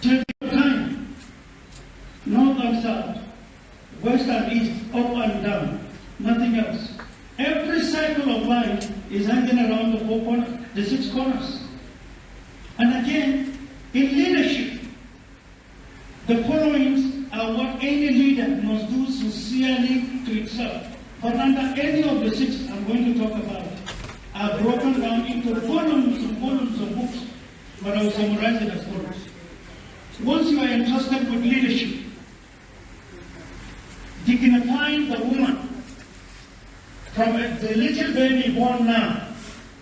Till the time, north and south, west and east, up and down, nothing else. Every cycle of life is hanging around the four corners, the six corners. And again, in leadership, the following are what any leader must do sincerely to itself. But under any of the six I'm going to talk about are broken down into volumes and volumes of books, but I will summarize it as follows. Once you are entrusted with leadership, dignifying the woman from the little baby born now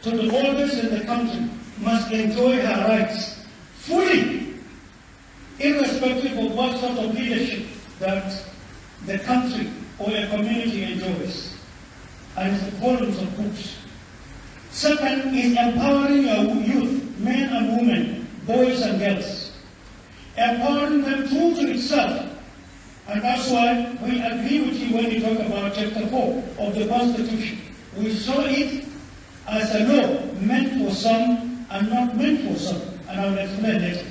to the oldest in the country must enjoy her rights fully, irrespective of what sort of leadership that the country or a community enjoys. And it's volumes of books. Second is empowering your youth, men and women, boys and girls. Empowering them true to itself. And that's why we agree with you when you talk about Chapter 4 of the Constitution. We saw it as a law meant for some and not meant for some. And I will explain later.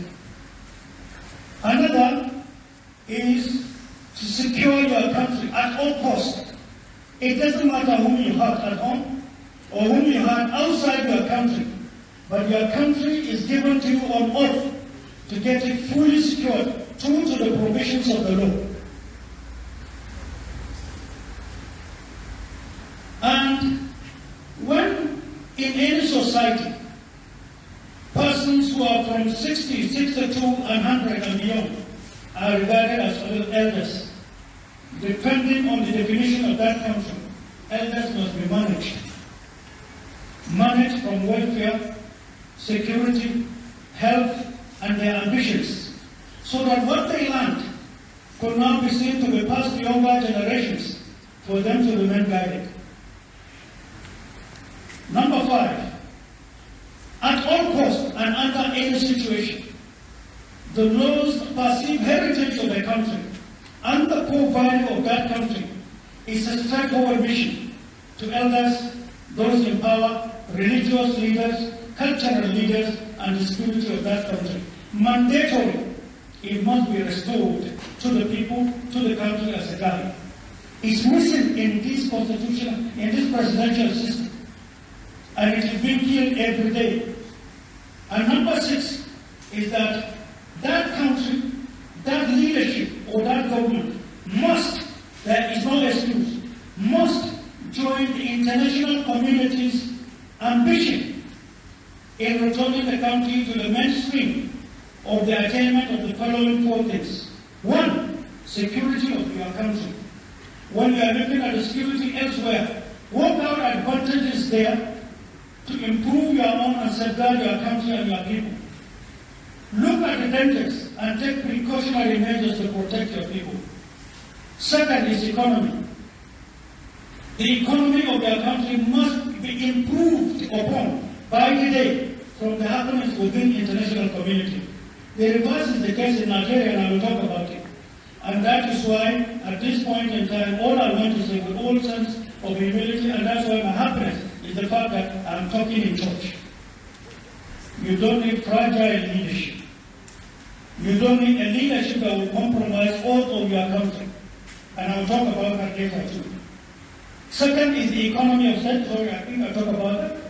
Another is to secure your country at all costs. It doesn't matter whom you hurt at home or whom you hurt outside your country, but your country is given to you on oath to get it fully secured true to the provisions of the law. And when in any society, persons who are from 60, 62, and 100 and beyond are regarded as elders. Depending on the definition of that country, elders must be managed. Managed from welfare, security, health, and their ambitions, so that what they learned could now be seen to be passed to younger generations for them to remain guided. Number 5, at all costs and under any situation, the law's perceived heritage of a country and the core value of that country is a straightforward mission to elders, those in power, religious leaders, cultural leaders, and the security of that country. Mandatory, it must be restored to the people, to the country as a guide. It's missing in this constitutional, in this presidential system, and it is being killed every day. And number 6 is that that country, that leadership or that government must, there is no excuse, must join the international community's ambition in returning the country to the mainstream of the attainment of the following 4 things. 1, security of your country. When you are looking at the security elsewhere, work out advantages there to improve your own and safeguard your country and your people. Look at the dangers and take precautionary measures to protect your people. Second is economy. The economy of your country must be improved upon by the day from the happenings within the international community. The reverse is the case in Nigeria, and I will talk about it. And that is why, at this point in time, all I want to say with all sense of humility, and that's why my happiness is the fact that I'm talking in church. You don't need fragile leadership. You don't need a leadership that will compromise all of your country. And I'll talk about that later too. Second is the economy of state. Sorry, I think I'll talk about that.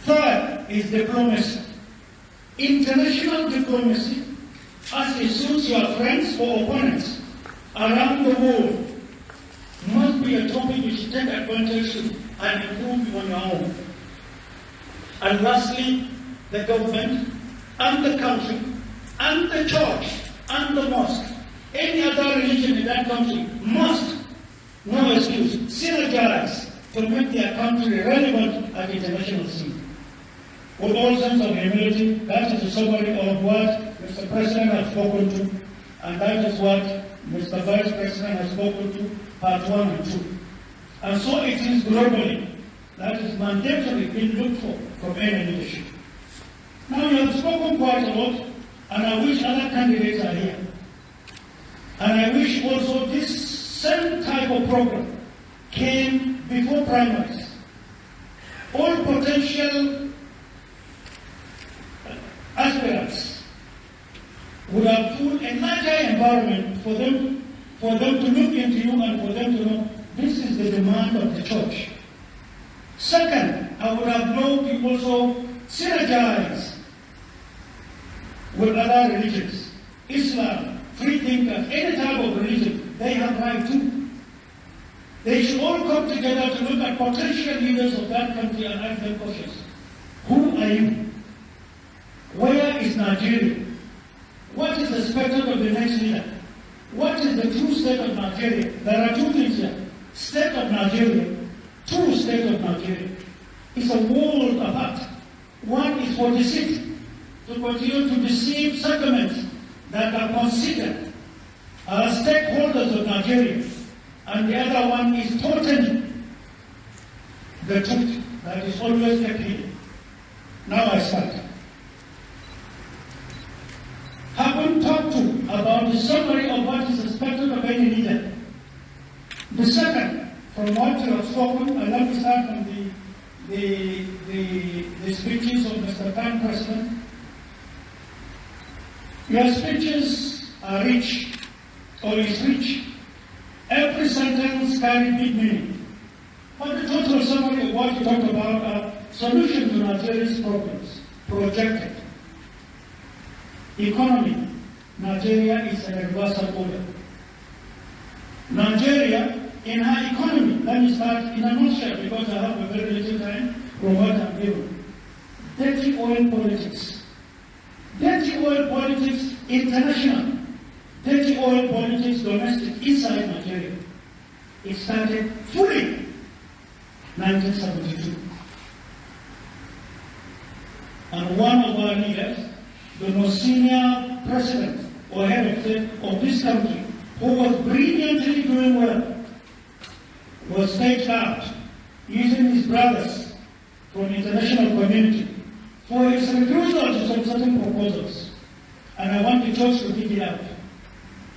Third is diplomacy. International diplomacy, as it suits your friends or opponents around the world, must be a topic you should take advantage of and improve on your own. And lastly, the government and the country and the church and the mosque, any other religion in that country must, no excuse, synergize to make their country relevant at the international scene. With all sense of humility, that is the summary of what Mr. President has spoken to, and that is what Mr. Vice President has spoken to, part 1 and 2. And so it is globally. That is mandatory being looked for from any leadership. Now you have spoken quite a lot, and I wish other candidates are here. And I wish also this same type of program came before primaries. All potential aspirants would have put a larger environment for them to look into you and for them to know this is the demand of the church. Second, I would have loved you also synergize with other religions. Islam, free thinkers, any type of religion, they have right too. They should all come together to look at potential leaders of that country and ask them questions. Who are you? Where is Nigeria? What is the spectrum of the next leader? What is the true state of Nigeria? There are two things here. State of Nigeria, true state of Nigeria. It's a world apart. One is for deceit, to continue to deceive segments that are considered as stakeholders of Nigeria. And the other one is totally the truth that is always kept hidden. Now I start. Having talked to about the summary of what is expected of any leader. The second, from what you have spoken, and let me start from the speeches of Mr. Prime President. Your speeches are rich, or is rich. Every sentence carries big meaning. But the total summary of what you talked about are solutions to Nigeria's problems, projected. Economy, Nigeria is a reversal order. Nigeria, in her economy, let me start in a nutshell because I have a very little time from what I'm given. Dirty oil politics. Dirty oil politics international. Dirty oil politics domestic inside Nigeria. It started fully 1972. And one of our leaders, the most senior president or head of state of this country, who was brilliantly doing well, was staked out using his brothers from the international community for his refusal to some certain proposals. And I want the church to dig it out.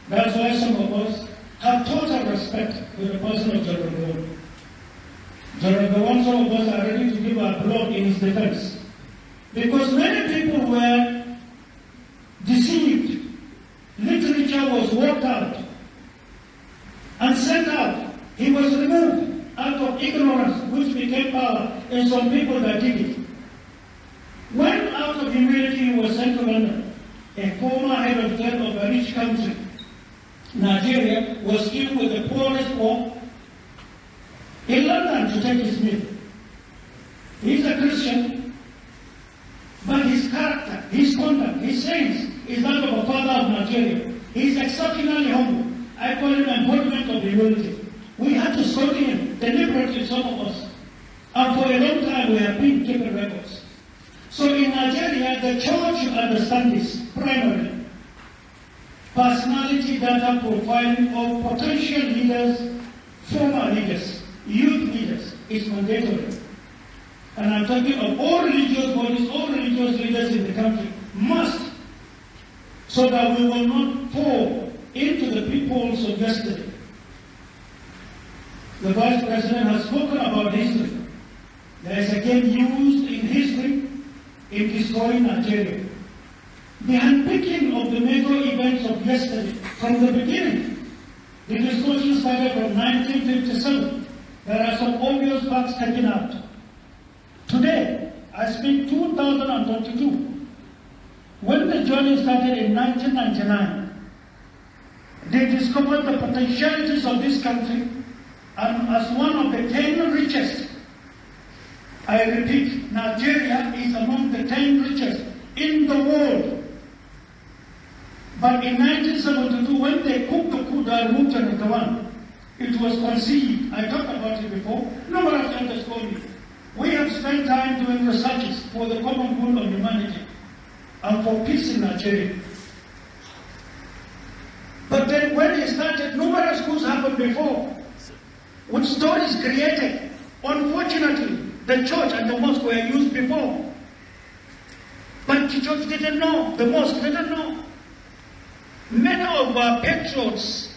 That's why some of us have total respect for the person of General Gowon. General Gowon, some of us are ready to give our blood in his defense. Because many people were deceived. Literature was worked out and sent out. He was removed out of ignorance, which became power in some people that did it. When out of humility he was sent to London, a former head of state of a rich country, Nigeria was filled with the poorest poor in London to take his meal. He's a Christian, but his character, his conduct, his sayings is that of a father of Nigeria. He's exceptionally humble. I call him embodiment of humility. We had to study him deliberately, some of us. And for a long time we have been keeping records. So in Nigeria, the church should understand this primarily. Personality data profiling of potential leaders, former leaders, youth leaders is mandatory. And I'm talking of all religious bodies, all religious leaders in the country must, so that we will not fall into the pitfalls of yesterday. The Vice President has spoken about history. There is a game used in history in destroying Nigeria. The unpicking of the major events of yesterday from the beginning. The discussion started from 1957. There are some obvious facts taken out. Today, I speak 2022. When the journey started in 1999, they discovered the potentialities of this country, and as one of the 10 richest, I repeat, Nigeria is among the 10 richest in the world. But in 1972, when they cooked the coup that removed General Gowon, it was conceived. I talked about it before. Numerous elders told me. We have spent time doing researches for the common good of humanity and for peace in Nigeria. But then when it started, numerous coups happened before, with stories created. Unfortunately, the church and the mosque were used before. But the church didn't know, the mosque didn't know. Many of our patriots,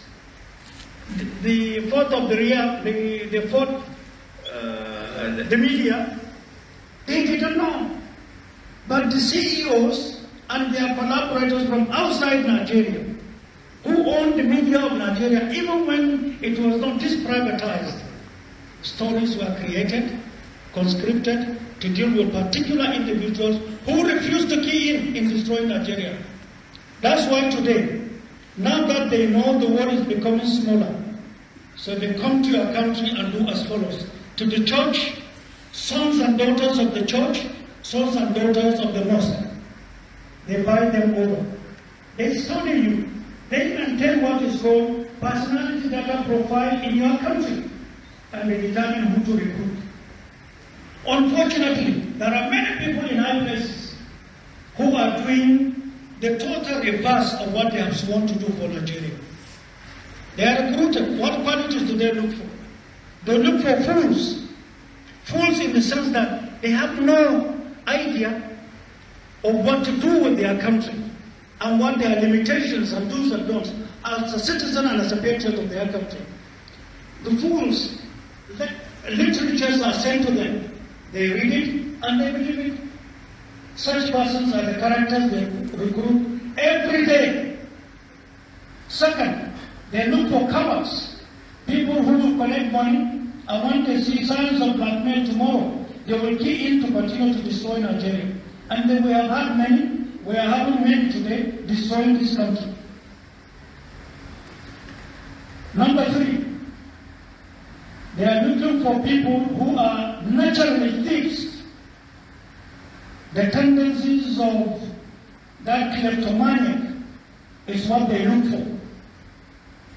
the fourth of the media, they didn't know. But the CEOs and their collaborators from outside Nigeria, who owned the media of Nigeria, even when it was not disprivatized. Stories were created, conscripted, to deal with particular individuals who refused to key in destroying Nigeria. That's why today, now that they know the world is becoming smaller, so they come to your country and do as follows. To the church, sons and daughters of the church, sons and daughters of the mosque. They buy them over. They study you. They maintain what is called personality data profile in your country, and they determine who to recruit. Unfortunately, there are many people in high places who are doing the total reverse of what they have sworn to do for Nigeria. They are recruited. What qualities do they look for? They look for fools. Fools in the sense that they have no idea of what to do with their country and what their limitations and do's and don'ts as a citizen and as a patriot of their country. The fools, literatures are sent to them. They read it and they believe it. Such persons are the characters they recruit every day. Second, they look for cowards, people who will collect money, and when they see signs of blackmail tomorrow, they will key in to continue to destroy Nigeria. And then we have had many, we are having many today destroying this country. Number three, they are looking for people who are naturally thieves. The tendencies of that kleptomaniac is what they look for.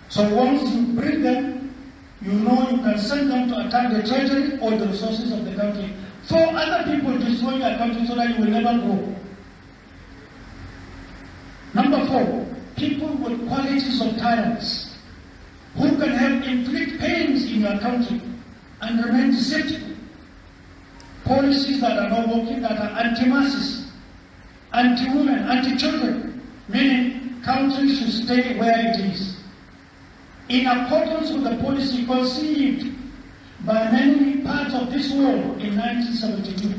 So once you bring them, you know you can send them to attack the treasury or the resources of the country. For other people destroy your country so that you will never grow. Number four, people with qualities of tyrants who can help inflict pains in your country and remain deceitful. Policies that are not working, that are anti-masses, anti-women, anti-children, meaning countries should stay where it is. In accordance with the policy conceived by many parts of this world in 1972.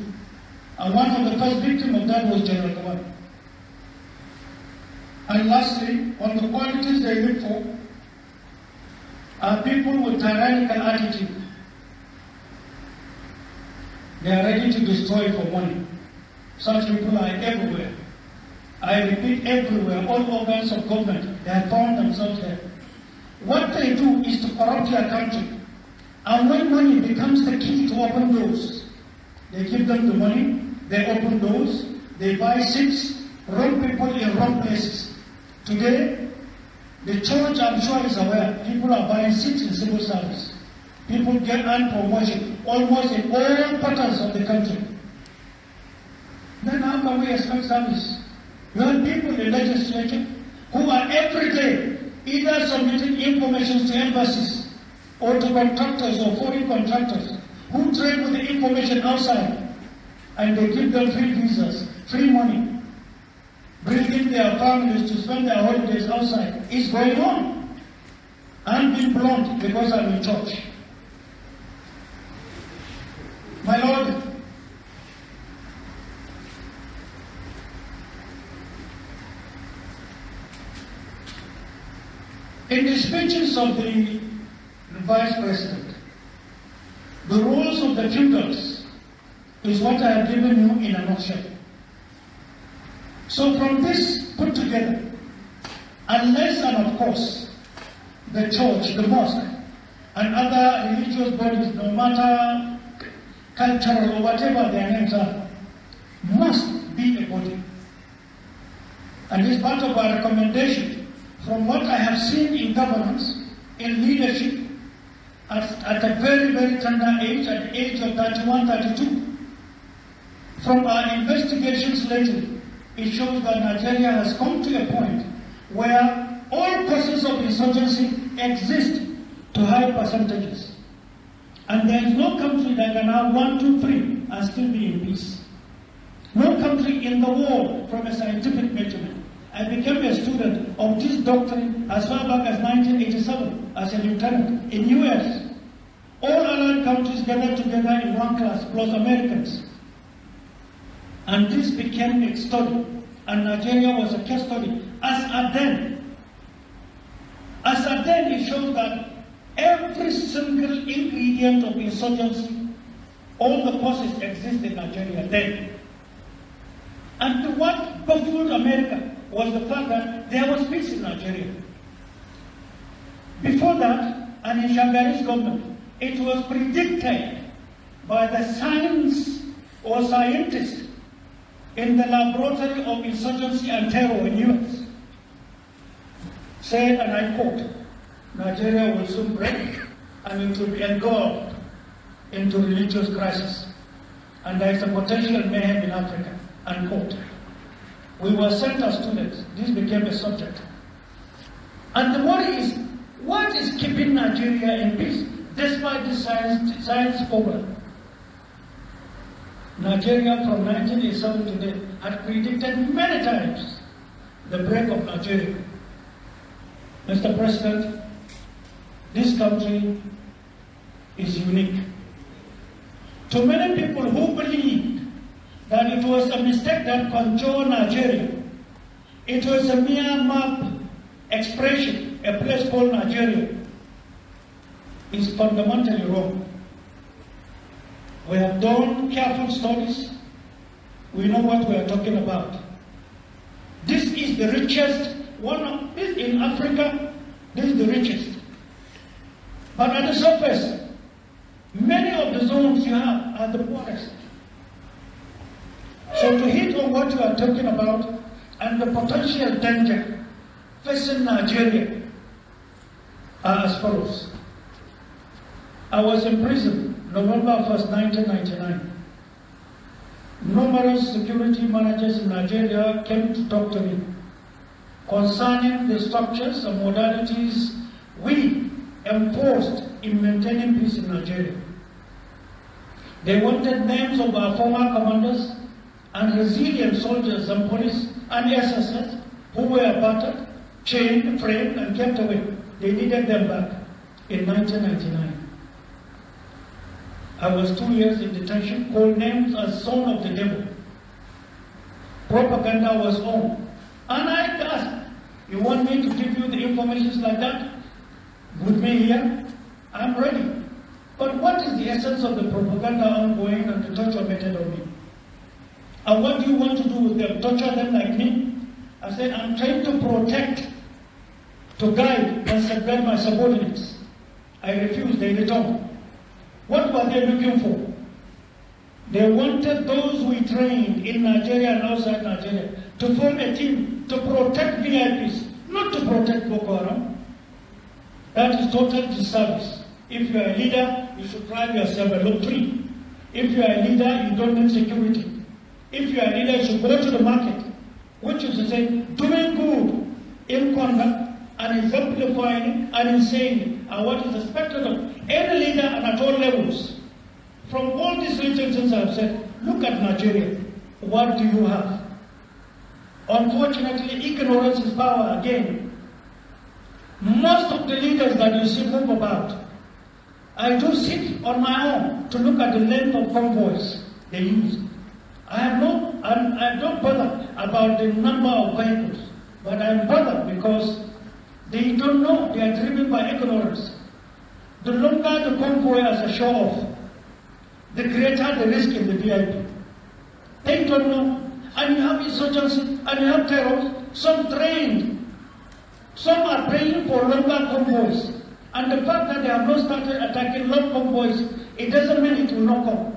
And one of the first victims of that was General Gowon. And lastly, one of the qualities they look for are people with tyrannical attitude. They are ready to destroy for money. Such people are everywhere. I repeat, everywhere, all organs of government, they have found themselves there. What they do is to corrupt your country. And when money becomes the key to open doors, they give them the money, they open doors, they buy seats, wrong people in wrong places. Today, the church, I'm sure, is aware, people are buying seats in civil service. People get earned promotion almost in all quarters of the country. Then how can we expect service? You have people in the legislature who are every day either submitting information to embassies or to contractors or foreign contractors who trade with the information outside, and they give them free visas, free money, bringing their families to spend their holidays outside. It's going on. I'm being blunt because I'm in church. My Lord, in the speeches of the Vice President, the roles of the feudals is what I have given you in a nutshell. So from this put together, unless and of course the church, the mosque, and other religious bodies, no matter cultural or whatever their names are, must be a body. And this is part of our recommendation from what I have seen in governance, in leadership, at a very, very tender age, at the age of 31, 32. From our investigations lately, it shows that Nigeria has come to a point where all causes of insurgency exist to high percentages. And there is no country that can have 1, 2, 3 and still be in peace. No country in the world from a scientific measurement. I became a student of this doctrine as far back as 1987 as a lieutenant in US. All allied countries gathered together in one class, plus Americans. And this became a study. and Nigeria was a case study. As at then, it shows that every single ingredient of insurgency, all the causes exist in Nigeria then. And what baffled America was the fact that there was peace in Nigeria. Before that, and in Shagari's government, it was predicted by the science or scientists in the laboratory of insurgency and terror in US, said, and I quote, Nigeria will soon break and it will be engulfed into religious crisis. And there is a potential mayhem in Africa, unquote. We were sent as students. This became a subject. And the worry is, what is keeping Nigeria in peace despite this science formula? Nigeria from 1987 to today had predicted many times the break of Nigeria. Mr. President, this country is unique. To many people who believed that it was a mistake that controlled Nigeria, it was a mere map expression, a place called Nigeria, is fundamentally wrong. We have done careful studies. We know what we are talking about. This is the richest, in Africa, this is the richest. But at the surface, many of the zones you have are the poorest. So to hit on what you are talking about and the potential danger facing Nigeria are as follows. I was in prison November 1st, 1999. Numerous security managers in Nigeria came to talk to me concerning the structures and modalities we enforced in maintaining peace in Nigeria. They wanted names of our former commanders and resilient soldiers and police and SSS who were battered, chained, framed, and kept away. They needed them back in 1999. I was 2 years in detention, called names as son of the devil. Propaganda was on. And I asked, you want me to give you the information like that? With me here? I'm ready. But what is the essence of the propaganda ongoing and the torture method on me? And what do you want to do with them? Torture them like me? I said, I'm trying to protect, to guide and safeguard my subordinates. I refused, they returned. What were they looking for? They wanted those we trained in Nigeria and outside Nigeria to form a team to protect VIPs, not to protect Boko Haram. That is total disservice. If you are a leader, you should drive yourself a low tree. If you are a leader, you don't need security. If you are a leader, you should go to the market, which is to say, doing good in conduct and exemplifying and in saying what is expected of any leader and at all levels. From all these reasons I've said, look at Nigeria. What do you have? Unfortunately, ignorance is power again. Most of the leaders that you see move about, I do sit on my own to look at the length of convoys they use. I don't bother about the number of vehicles, but I'm bothered because they don't know, they are driven by ignorance. The longer the convoy as a show-off, the greater the risk in the VIP. They don't know. And you have insurgency, and you have terror, some trained. Some are praying for longer convoys. And the fact that they have not started attacking long convoys, it doesn't mean it will not come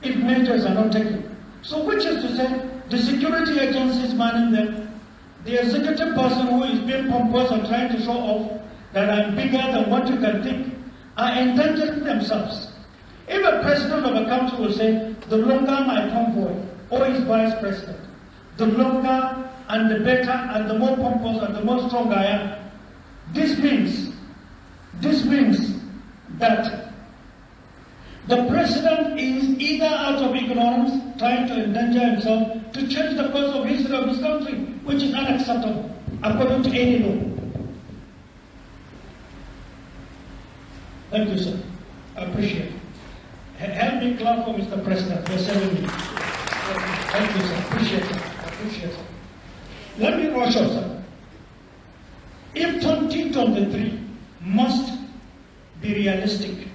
if measures are not taken. So which is to say, the security agencies manning them, the executive person who is being pompous and trying to show off that I'm bigger than what you can think, are endangering themselves. If a president of a country will say, the longer my convoy, or his vice president, the longer and the better and the more pompous and the more strong I am, this means that the president is either out of ignorance, trying to endanger himself to change the course of history of his country, which is unacceptable according to any law. Thank you, sir. I appreciate it. Help me clap for Mr. President for 7 minutes. Thank you, sir. Appreciate it. Let me rush us up. If 2023 must be realistic,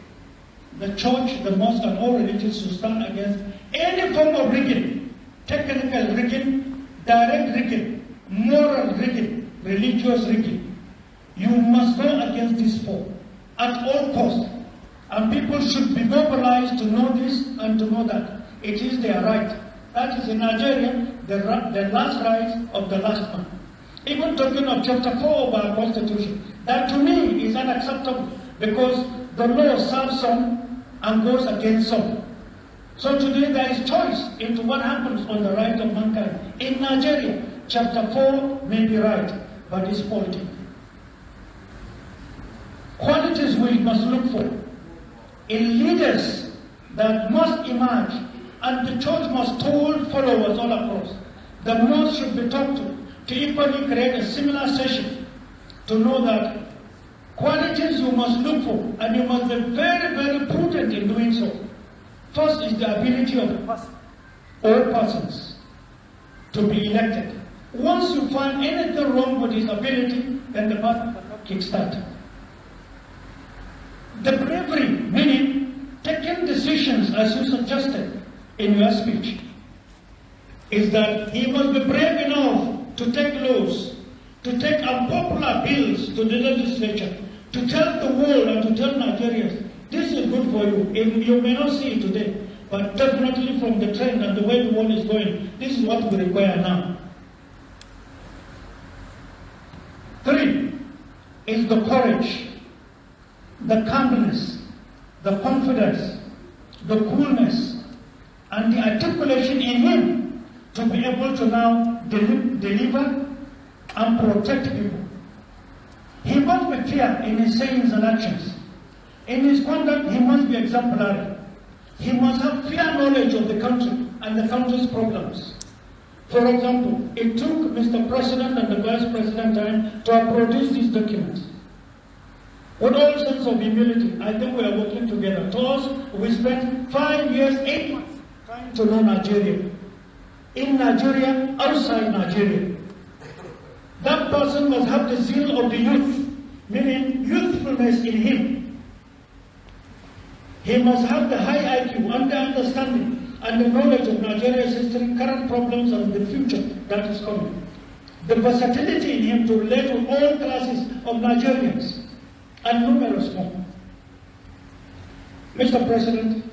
the church, the mosque, and all religions should stand against any form of rigging, technical rigging, direct rigging, moral rigging, religious rigging. You must go against this four at all costs. And people should be mobilized to know this and to know that it is their right. That is in Nigeria, the last right of the last man. Even talking of chapter 4 of our constitution, that to me is unacceptable because the law serves some and goes against some. So today there is choice into what happens on the right of mankind. In Nigeria, chapter 4 may be right, but it's politics. Qualities we must look for in leaders that must emerge, and the church must told followers all across. The mosque should be talked to equally create a similar session to know that qualities you must look for, and you must be very, very prudent in doing so. First is the ability of the person, all persons, to be elected. Once you find anything wrong with his ability, then the person cannot kickstart. The bravery, meaning taking decisions as you suggested in your speech, is that he must be brave enough to take laws, to take unpopular bills to the legislature, to tell the world and to tell Nigerians, this is good for you. You may not see it today, but definitely from the trend and the way the world is going, this is what we require now. 3 is the courage, the calmness, the confidence, the coolness, and the articulation in him to be able to now deliver and protect people. He must be fair in his sayings and actions. In his conduct, he must be exemplary. He must have clear knowledge of the country and the country's problems. For example, it took Mr. President and the Vice President time to produce these documents. With all sense of humility, I think we are working together. To us, we spent 5 years, 8 months trying to know Nigeria. In Nigeria, outside Nigeria. That person must have the zeal of the youth, meaning youthfulness in him. He must have the high IQ and the understanding and the knowledge of Nigeria's history, current problems, and the future that is coming. The versatility in him to relate with all classes of Nigerians, and numerous more. Mr. President,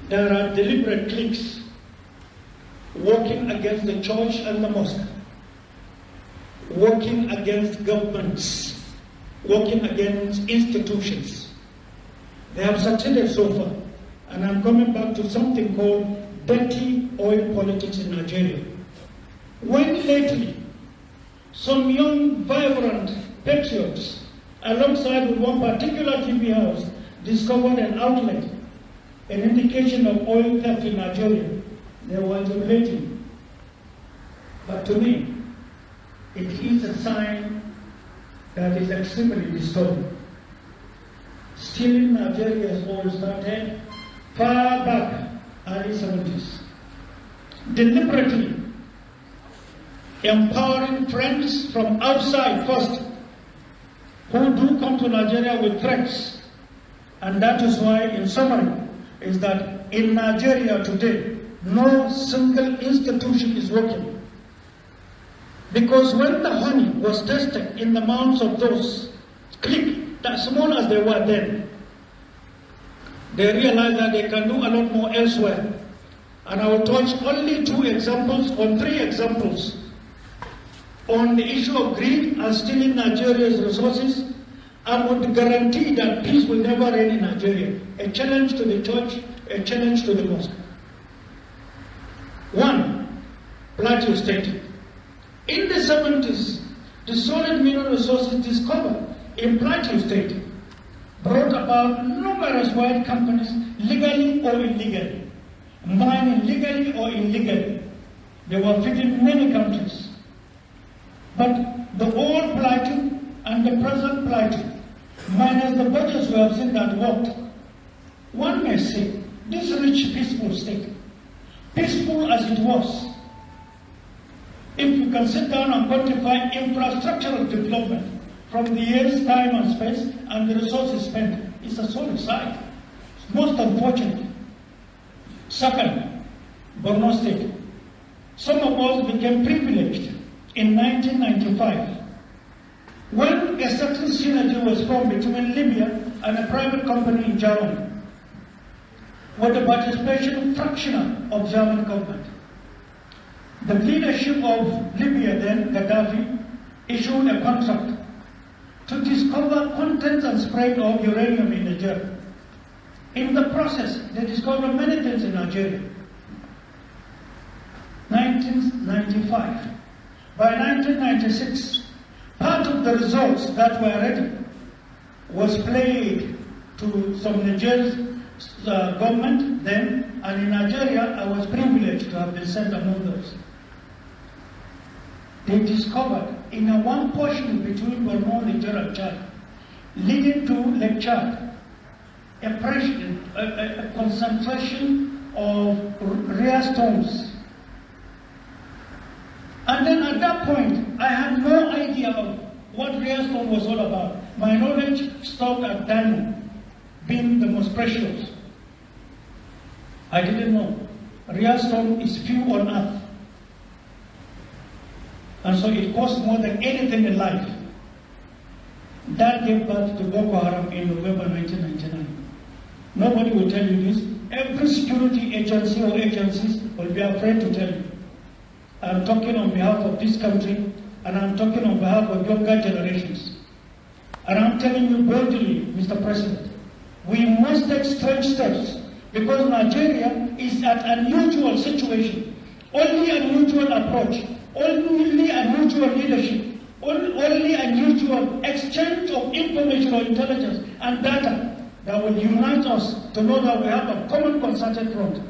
there are deliberate cliques working against the church and the mosque, working against governments, working against institutions. They have succeeded so far, and I'm coming back to something called dirty oil politics in Nigeria. When lately, some young, vibrant patriots, alongside with one particular TV house, discovered an outlet, an indication of oil theft in Nigeria, they were jubilating. But to me, it is a sign that is extremely disturbing. Stealing Nigeria's oil started far back, early 70s. Deliberately empowering friends from outside first, who do come to Nigeria with threats. And that is why, in summary, is that in Nigeria today, no single institution is working. Because when the honey was tested in the mouths of those cliques, that small as they were then, they realized that they can do a lot more elsewhere. And I will touch only 2 examples or 3 examples on the issue of greed and stealing Nigeria's resources, and would guarantee that peace will never reign in Nigeria. A challenge to the church, a challenge to the mosque. 1, Plateau State. In the 70s, the solid mineral resources discovered in Plateau State brought about numerous white companies, legally or illegally, mining legally or illegally. They were feeding many countries. But the old Plateau and the present Plateau, minus the budgets we have seen that worked, one may say this rich, peaceful state, peaceful as it was, if you can sit down and quantify infrastructural development from the years, time and space, and the resources spent, it's a solid side. It's most unfortunate. Second, Borno State. Some of us became privileged in 1995 when a certain synergy was formed between Libya and a private company in Germany, with the participation fractional of German government. The leadership of Libya then, Gaddafi, issued a contract to discover contents and spread of uranium in Nigeria. In the process, they discovered many things in Nigeria. 1995. By 1996, part of the results that were ready was played to some Nigerian government then, and in Nigeria, I was privileged to have been sent among those. They discovered in a one portion between Borno, Niger, and Chad, leading to Lake Chad, a concentration of rare stones. And then at that point, I had no idea of what rare stone was all about. My knowledge stopped at diamond, being the most precious. I didn't know. Rare stone is few on earth. And so it costs more than anything in life. That gave birth to Boko Haram in November 1999. Nobody will tell you this. Every security agency or agencies will be afraid to tell you. I'm talking on behalf of this country, and I'm talking on behalf of younger generations. And I'm telling you boldly, Mr. President, we must take strange steps because Nigeria is at an unusual situation. Only unusual approach, only unusual leadership, only unusual exchange of information or intelligence and data that will unite us to know that we have a common concerted front.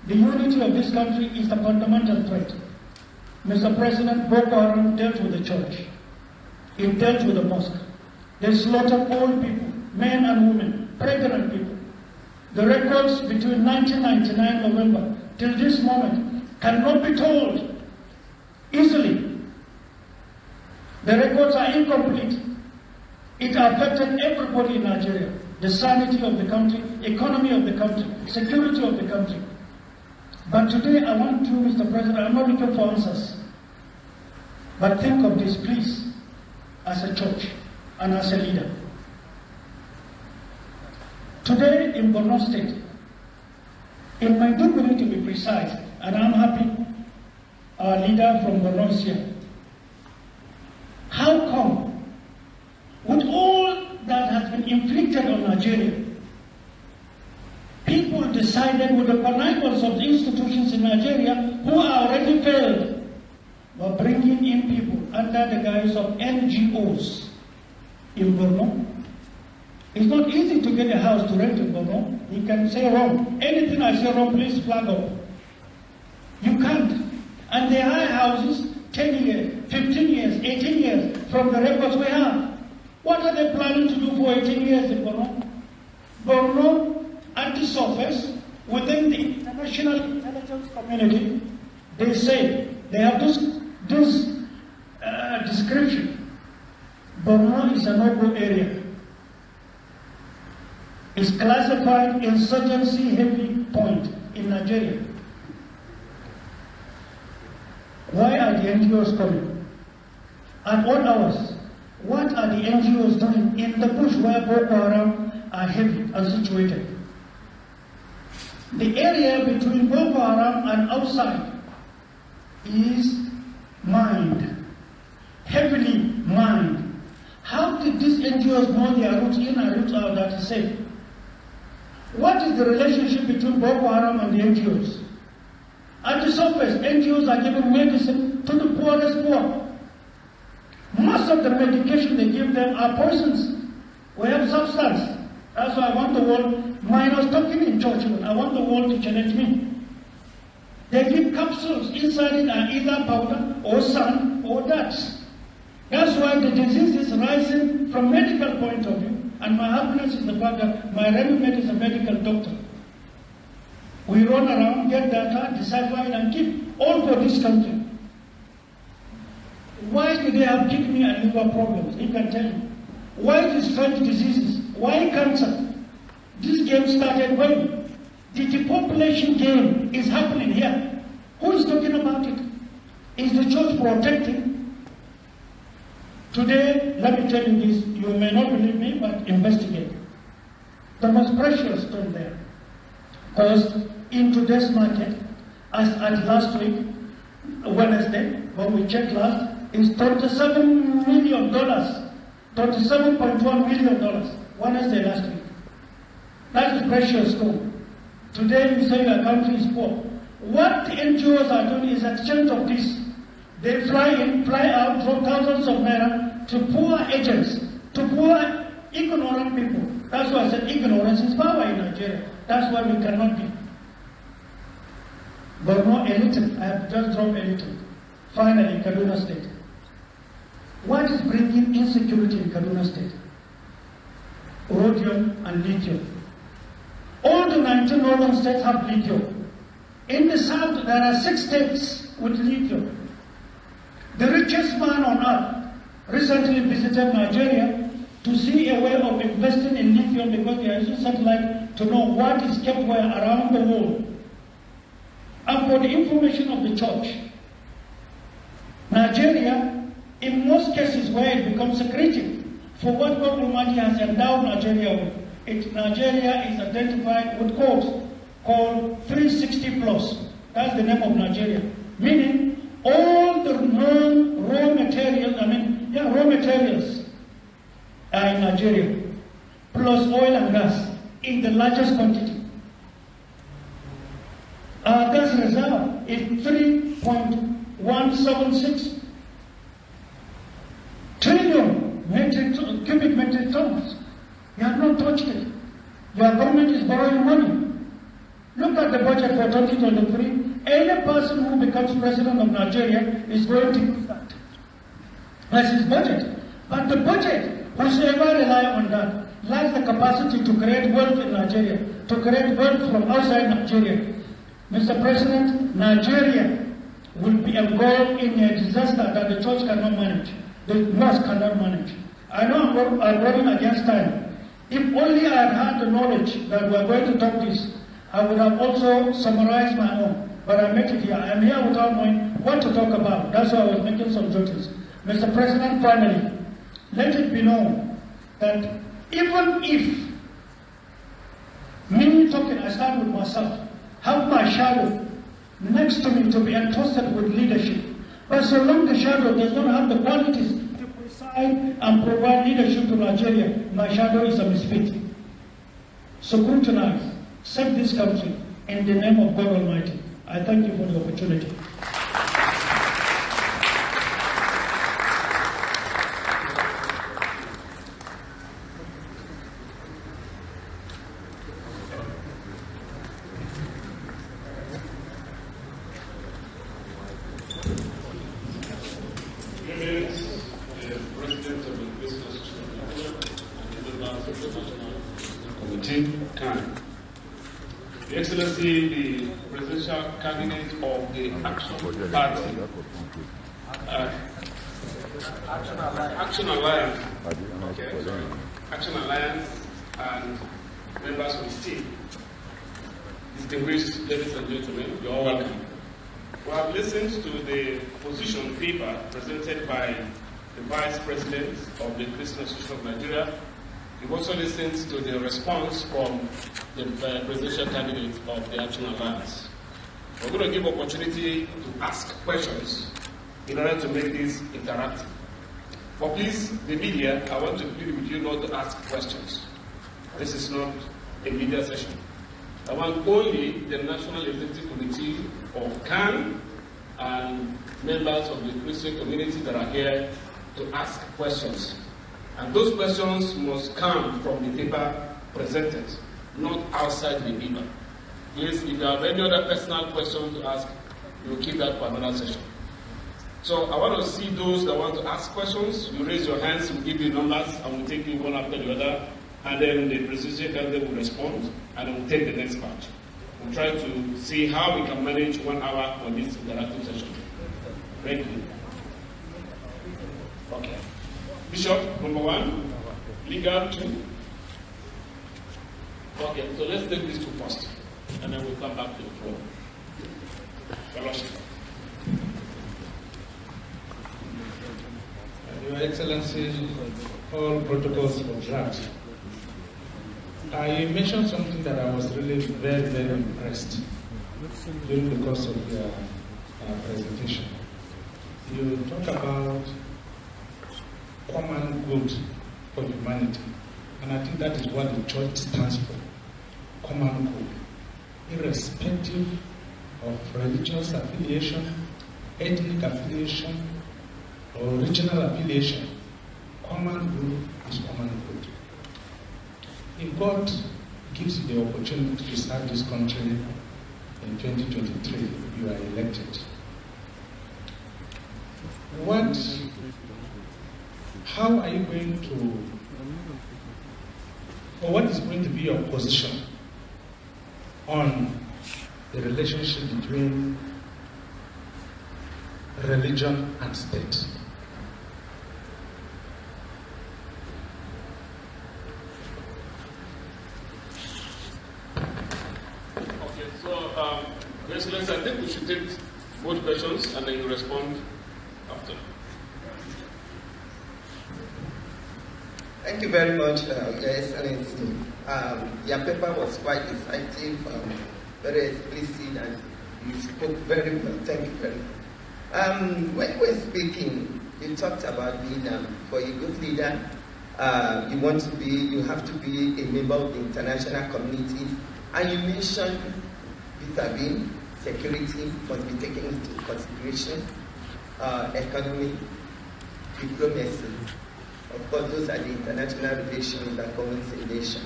The unity of this country is the fundamental threat. Mr. President, Boko Haram dealt with the church. It dealt with the mosque. They slaughtered old people, men and women, pregnant people. The records between 1999 November till this moment cannot be told easily. The records are incomplete. It affected everybody in Nigeria. The sanity of the country, economy of the country, security of the country. But today I want to, Mr. President, I'm not looking for answers. But think of this, please, as a church and as a leader. Today in Borno State, in Maiduguri to be precise, and I'm happy our leader from Borno is here. How come, with all that has been inflicted on Nigeria, people decided with the connivance of the institutions in Nigeria who are already failed, were bringing in people under the guise of NGOs in Borno? It's not easy to get a house to rent in Borno. You can say wrong. Anything I say wrong, please flag up. You can't. And they hire houses 10 years, 15 years, 18 years from the records we have. What are they planning to do for 18 years in Borno? Borno, at the surface, within the international intelligence community, they say, they have this description. Borno is a no-go area. It's classified insurgency heavy point in Nigeria. Why are the NGOs coming? At all hours, what are the NGOs doing in the bush where Boko Haram are heavy and situated? The area between Boko Haram and outside is mined, heavily mined. How did these NGOs know their routes in and routes out that is safe? What is the relationship between Boko Haram and the NGOs? At the surface, NGOs are giving medicine to the poorest poor. Most of the medication they give them are poisons. We have substance. That's why I want the world, minus talking in church, I want the world to challenge me. They give capsules, inside it are either powder or sand or drugs. That's why the disease is rising from medical point of view. And my happiness is the fact that my remit is a medical doctor. We run around, get data, decipher it, and keep all for this country. Why do they have kidney and liver problems? You can tell me. Why these strange diseases? Why cancer? This game started when? The depopulation game is happening here. Who is talking about it? Is the church protecting? Today, let me tell you this, you may not believe me, but investigate. The most precious stone there. Because in today's market, as at last week, Wednesday, when we checked last, is $27 million, $27.1 million, Wednesday last week. That is precious stone. Today you say your country is poor. What the NGOs are doing is exchange of this. They fly in, fly out, drop thousands of naira to poor agents, to poor ignorant people. That's why I said ignorance is power in Nigeria. That's why we cannot be. But not a little. I have just dropped a little. Finally, Kaduna State. What is bringing insecurity in Kaduna State? Rhodium and lithium. All the 19 northern states have lithium. In the south, there are 6 states with lithium. The richest man on earth recently visited Nigeria to see a way of investing in lithium because they are using satellite to know what is kept where around the world. And for the information of the church, Nigeria, in most cases where it becomes secretive, for what God Almighty has endowed Nigeria with, Nigeria is identified with codes called 360 plus. That's the name of Nigeria. Meaning, all the non-raw materials, raw materials are in Nigeria, plus oil and gas in the largest quantity. Our gas reserve is 3.176 trillion cubic metric tons. You have not touched it. Your government is borrowing money. Look at the budget for 2023. Any person who becomes president of Nigeria is going to use that as his budget. But the budget, whosoever rely on that, lacks the capacity to create wealth in Nigeria, to create wealth from outside Nigeria. Mr. President, Nigeria will be engulfed in a disaster that the church cannot manage, the mosque cannot manage. I know I'm running against time. If only I had had the knowledge that we are going to talk this, I would have also summarized my own. But I make it here. I am here without knowing what to talk about. That's why I was making some jottings. Mr. President, finally, let it be known that even if, me talking, I start with myself, have my shadow next to me to be entrusted with leadership. But so long the shadow does not have the qualities to preside and provide leadership to Nigeria, my shadow is a misfit. So scrutinize, save this country in the name of God Almighty. I thank you for the opportunity. Your Excellency, the presidential candidate of the Action Party, Action Alliance, Action Alliance, and members of his team. Distinguished ladies and gentlemen, you are welcome. We have listened to the position paper presented by the Vice President of the Christian Association of Nigeria. We've also listened to the response from the presidential candidate of the Action Alliance. We're going to give opportunity to ask questions in order to make this interactive. But please, the media, I want to plead with you not to ask questions. This is not a media session. I want only the National Executive Committee of CAN and members of the Christian community that are here to ask questions. And those questions must come from the paper presented, not outside the paper. Please, if you have any other personal questions to ask, you will keep that for another session. So I want to see those that want to ask questions. You raise your hands, we'll give you numbers, and we'll take you one after the other. And then the presidential candidate will respond, and we'll take the next part. We'll try to see how we can manage 1 hour for this interactive session. Thank you. Okay. Bishop, number 1. Legal, 2. Okay, so let's take these 2 first, and then we'll come back to the floor. Fellowship. Your Excellencies, all protocols observed. You mentioned something that I was really very, very impressed during the course of your presentation. You talk about common good for humanity, and I think that is what the church stands for, common good, irrespective of religious affiliation, ethnic affiliation, or regional affiliation. Common good is common good. If God gives you the opportunity to serve this country in 2023, you are elected. How are you going to, or what is going to be your position on the relationship between religion and state? Okay, so, Your Excellency, I think we should take both questions and then you respond after. Thank you very much, Your Excellency. Your paper was quite decisive, very explicit, and you spoke very well. Thank you very much. When you were speaking, you talked about being, for a good leader, you have to be a member of the international community, and you mentioned vis-a-vis security must be taken into consideration, economy, diplomacy. Of course, those are the international relations that governs a nation.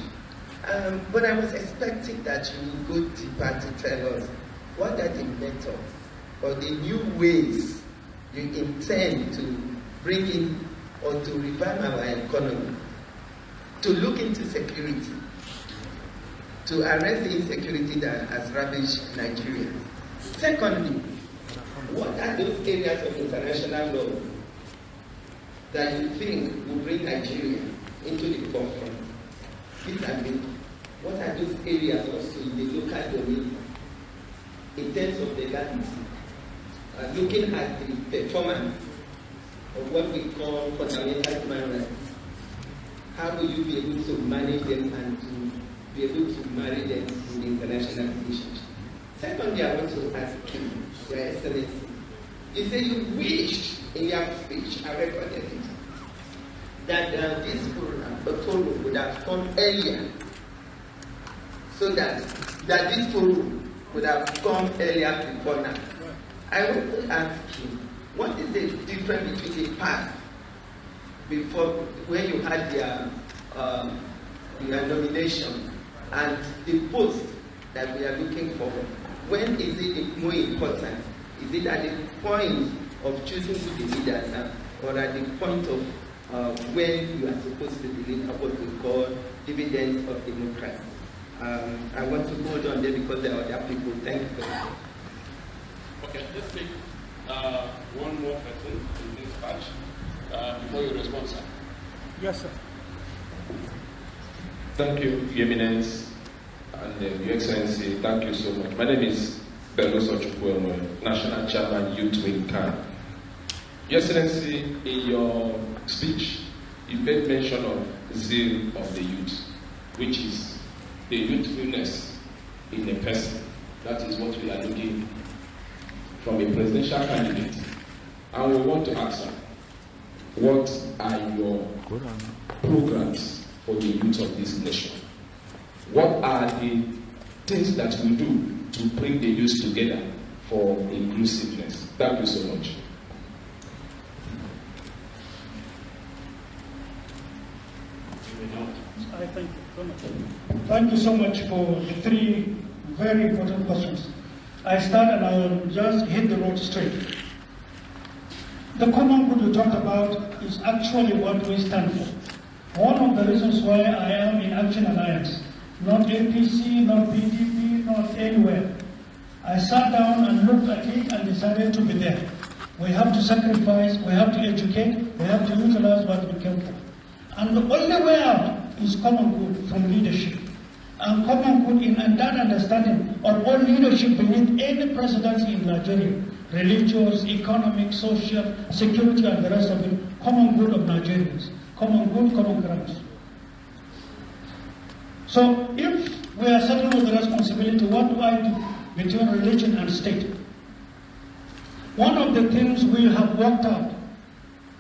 But I was expecting that you would go deeper to tell us what are the methods or the new ways you intend to bring in or to revive our economy, to look into security, to arrest the insecurity that has ravaged Nigeria. Secondly, what are those areas of international law that you think will bring Nigeria into the forefront? What are those areas also in the local domain in terms of legality? Looking at the performance of what we call fundamental human rights, how will you be able to manage them and to be able to marry them in the international relationship? Secondly, I want to ask you, Your Excellency, you say you wished in your speech, I recorded it, that this forum would have come earlier, so that this forum would have come earlier before now. I want to ask you, what is the difference between the past, before when you had your nomination, and the post that we are looking for? When is it more important? Is it at the point of choosing to be leaders now, or at the point of when you are supposed to deliver what we call dividends of democracy? I want to hold on there because there are other people. Thank you very much. Okay, let's take one more person in this batch before you respond, sir. Yes, sir. Thank you, Your Eminence, and Your Excellency, thank you so much. My name is Bello Sochukwuemwe, National Chairman, Youth Wing CAN. Your Excellency, in your speech, you made mention of zeal of the youth, which is the youthfulness in a person. That is what we are looking from a presidential candidate. And we want to ask her, what are your programs for the youth of this nation? What are the things that we do to bring the youth together for inclusiveness? Thank you so much. Thank you so much. Thank you so much for the 3 very important questions. I start and I will just hit the road straight. The common good you talked about is actually what we stand for. One of the reasons why I am in Action Alliance, not APC, not PDP, not anywhere. I sat down and looked at it and decided to be there. We have to sacrifice, we have to educate, we have to utilize what we came for. And the only way out is common good from leadership. And common good in that understanding of all leadership beneath any presidency in Nigeria, religious, economic, social, security, and the rest of it, common good of Nigerians. Common good, common grounds. So if we are settled with the responsibility, what do I do between religion and state? One of the things we have worked out,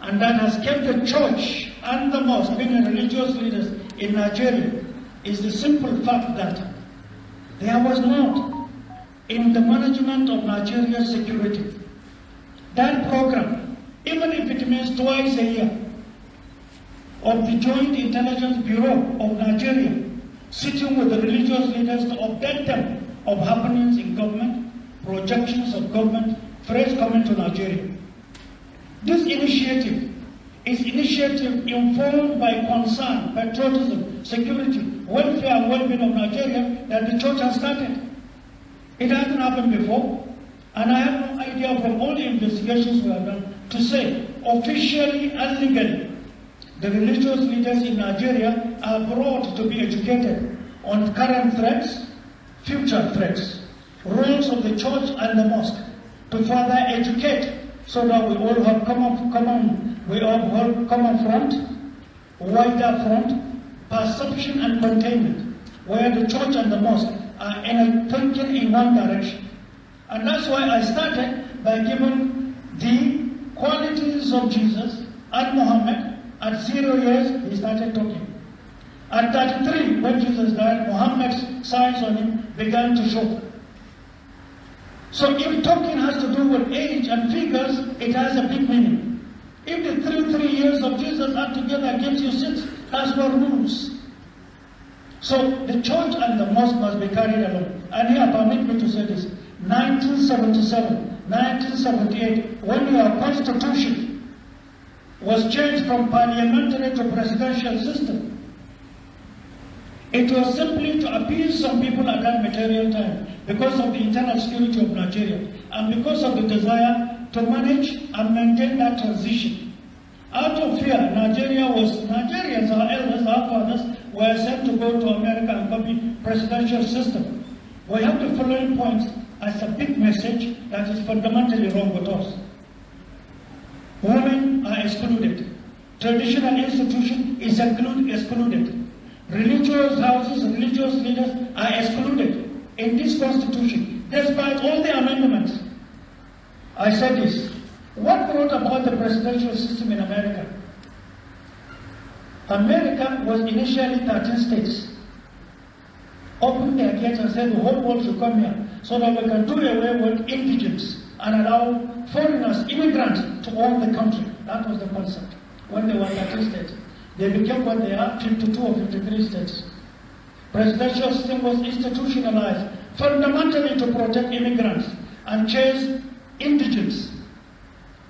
and that has kept the church and the mosque, being religious leaders in Nigeria, is the simple fact that there was not, in the management of Nigeria's security, that program, even if it means twice a year, of the Joint Intelligence Bureau of Nigeria, sitting with the religious leaders to update them of happenings in government, projections of government, threats coming to Nigeria. This initiative is initiative informed by concern, patriotism, security, welfare and well-being of Nigeria that the church has started. It hasn't happened before, and I have no idea from all the investigations we have done to say officially and legally the religious leaders in Nigeria are brought to be educated on current threats, future threats, roles of the church and the mosque to further educate so that we all have common front, wider front, perception and containment, where the church and the mosque are thinking in one direction. And that's why I started by giving the qualities of Jesus and Muhammad. At 0 years, he started talking. At 33, when Jesus died, Muhammad's signs on him began to show. So if talking has to do with age and figures, it has a big meaning. If the 3 years of Jesus add together gives you 6, that's what rules. So the church and the mosque must be carried along. And here, permit me to say this. 1977, 1978, when your constitution was changed from parliamentary to presidential system, it was simply to appease some people at that material time because of the internal security of Nigeria and because of the desire to manage and maintain that transition. Out of fear, Nigerians, our elders, our fathers, were sent to go to America and copy presidential system. We have the following points as a big message that is fundamentally wrong with us. Women are excluded. Traditional institution is excluded. Religious houses, religious leaders are excluded in this constitution, despite all the amendments. I said this. What brought about the presidential system in America? America was initially 13 states. Opened their gates and said the whole world should come here so that we can do away with indigents and allow foreigners, immigrants, to own the country. That was the concept. When they were 13 states, they became what they are, 52 or 53 states. Presidential system was institutionalized fundamentally to protect immigrants and chase indigents.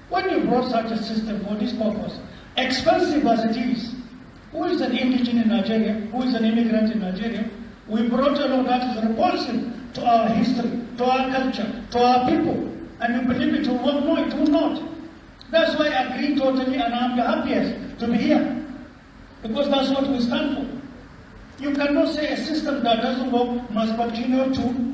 When you brought such a system for this purpose, expensive as it is, who is an indigent in Nigeria? Who is an immigrant in Nigeria? We brought a law that is repulsive to our history, to our culture, to our people. And you believe it will work? No, it will not. That's why I agree totally, and I'm the happiest to be here. Because that's what we stand for. You cannot say a system that doesn't work must continue to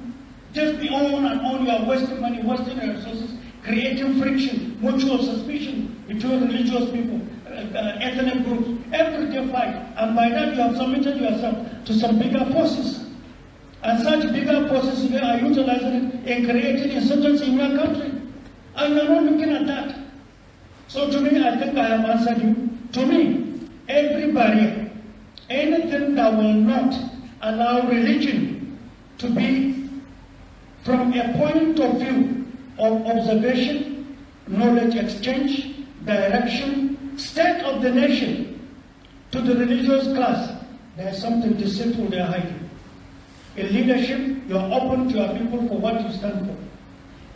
just be on and on. You are wasting money, wasting resources, creating friction, mutual suspicion between religious people, ethnic groups, everyday fight. And by that you have submitted yourself to some bigger forces. And such bigger forces are utilizing it in creating insurgency in your country. And you're not looking at that. So to me, I think I have answered you. To me, every barrier, anything that will not allow religion to be from a point of view of observation, knowledge exchange, direction, state of the nation to the religious class, there's something deceitful they're hiding. In leadership, you are open to your people for what you stand for.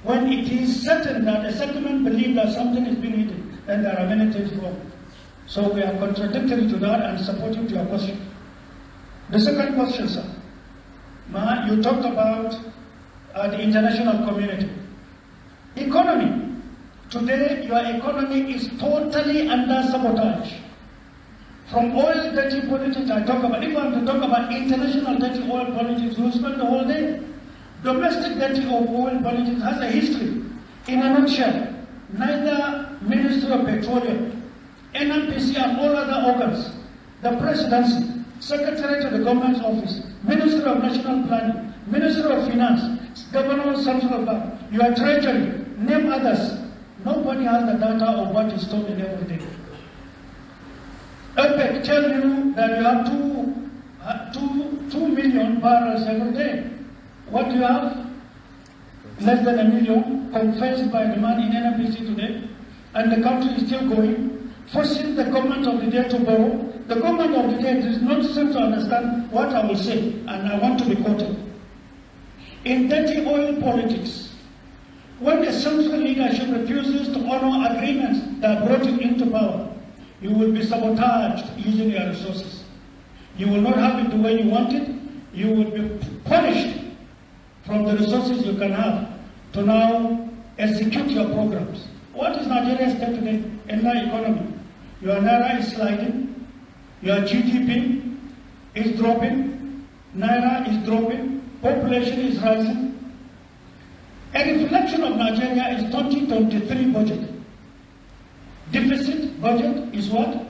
When it is certain that a settlement believes that something is being hidden, then there are many things wrong. So we are contradictory to that and supportive to your question. The second question, sir. You talked about the international community. Economy. Today, your economy is totally under sabotage. From oil dirty politics, I talk about. If I'm to talk about international dirty oil politics, we'll spend the whole day. Domestic dirty oil politics has a history. In a nutshell, neither Ministry of Petroleum, NNPC and all other organs, the Presidency, Secretary to the Government's Office, Ministry of National Planning, Ministry of Finance, Governor of Central Bank, your Treasury, name others. Nobody has the data of what is stolen every day. OPEC tell you that you have 2 million barrels every day. What do you have? Less than 1 million, confessed by the man in NNPC today, and the country is still going, forcing the government of the day to borrow. The government of the day does not seem to understand what I will say, and I want to be quoted. In dirty oil politics, when the central leadership refuses to honor agreements that brought it into power, you will be sabotaged using your resources. You will not have it the way you want it. You will be punished from the resources you can have to now execute your programs. What is Nigeria's state today in our economy? Your naira is sliding. Your GDP is dropping. Naira is dropping. Population is rising. A reflection of Nigeria is 2023 budget. Deficit budget is what?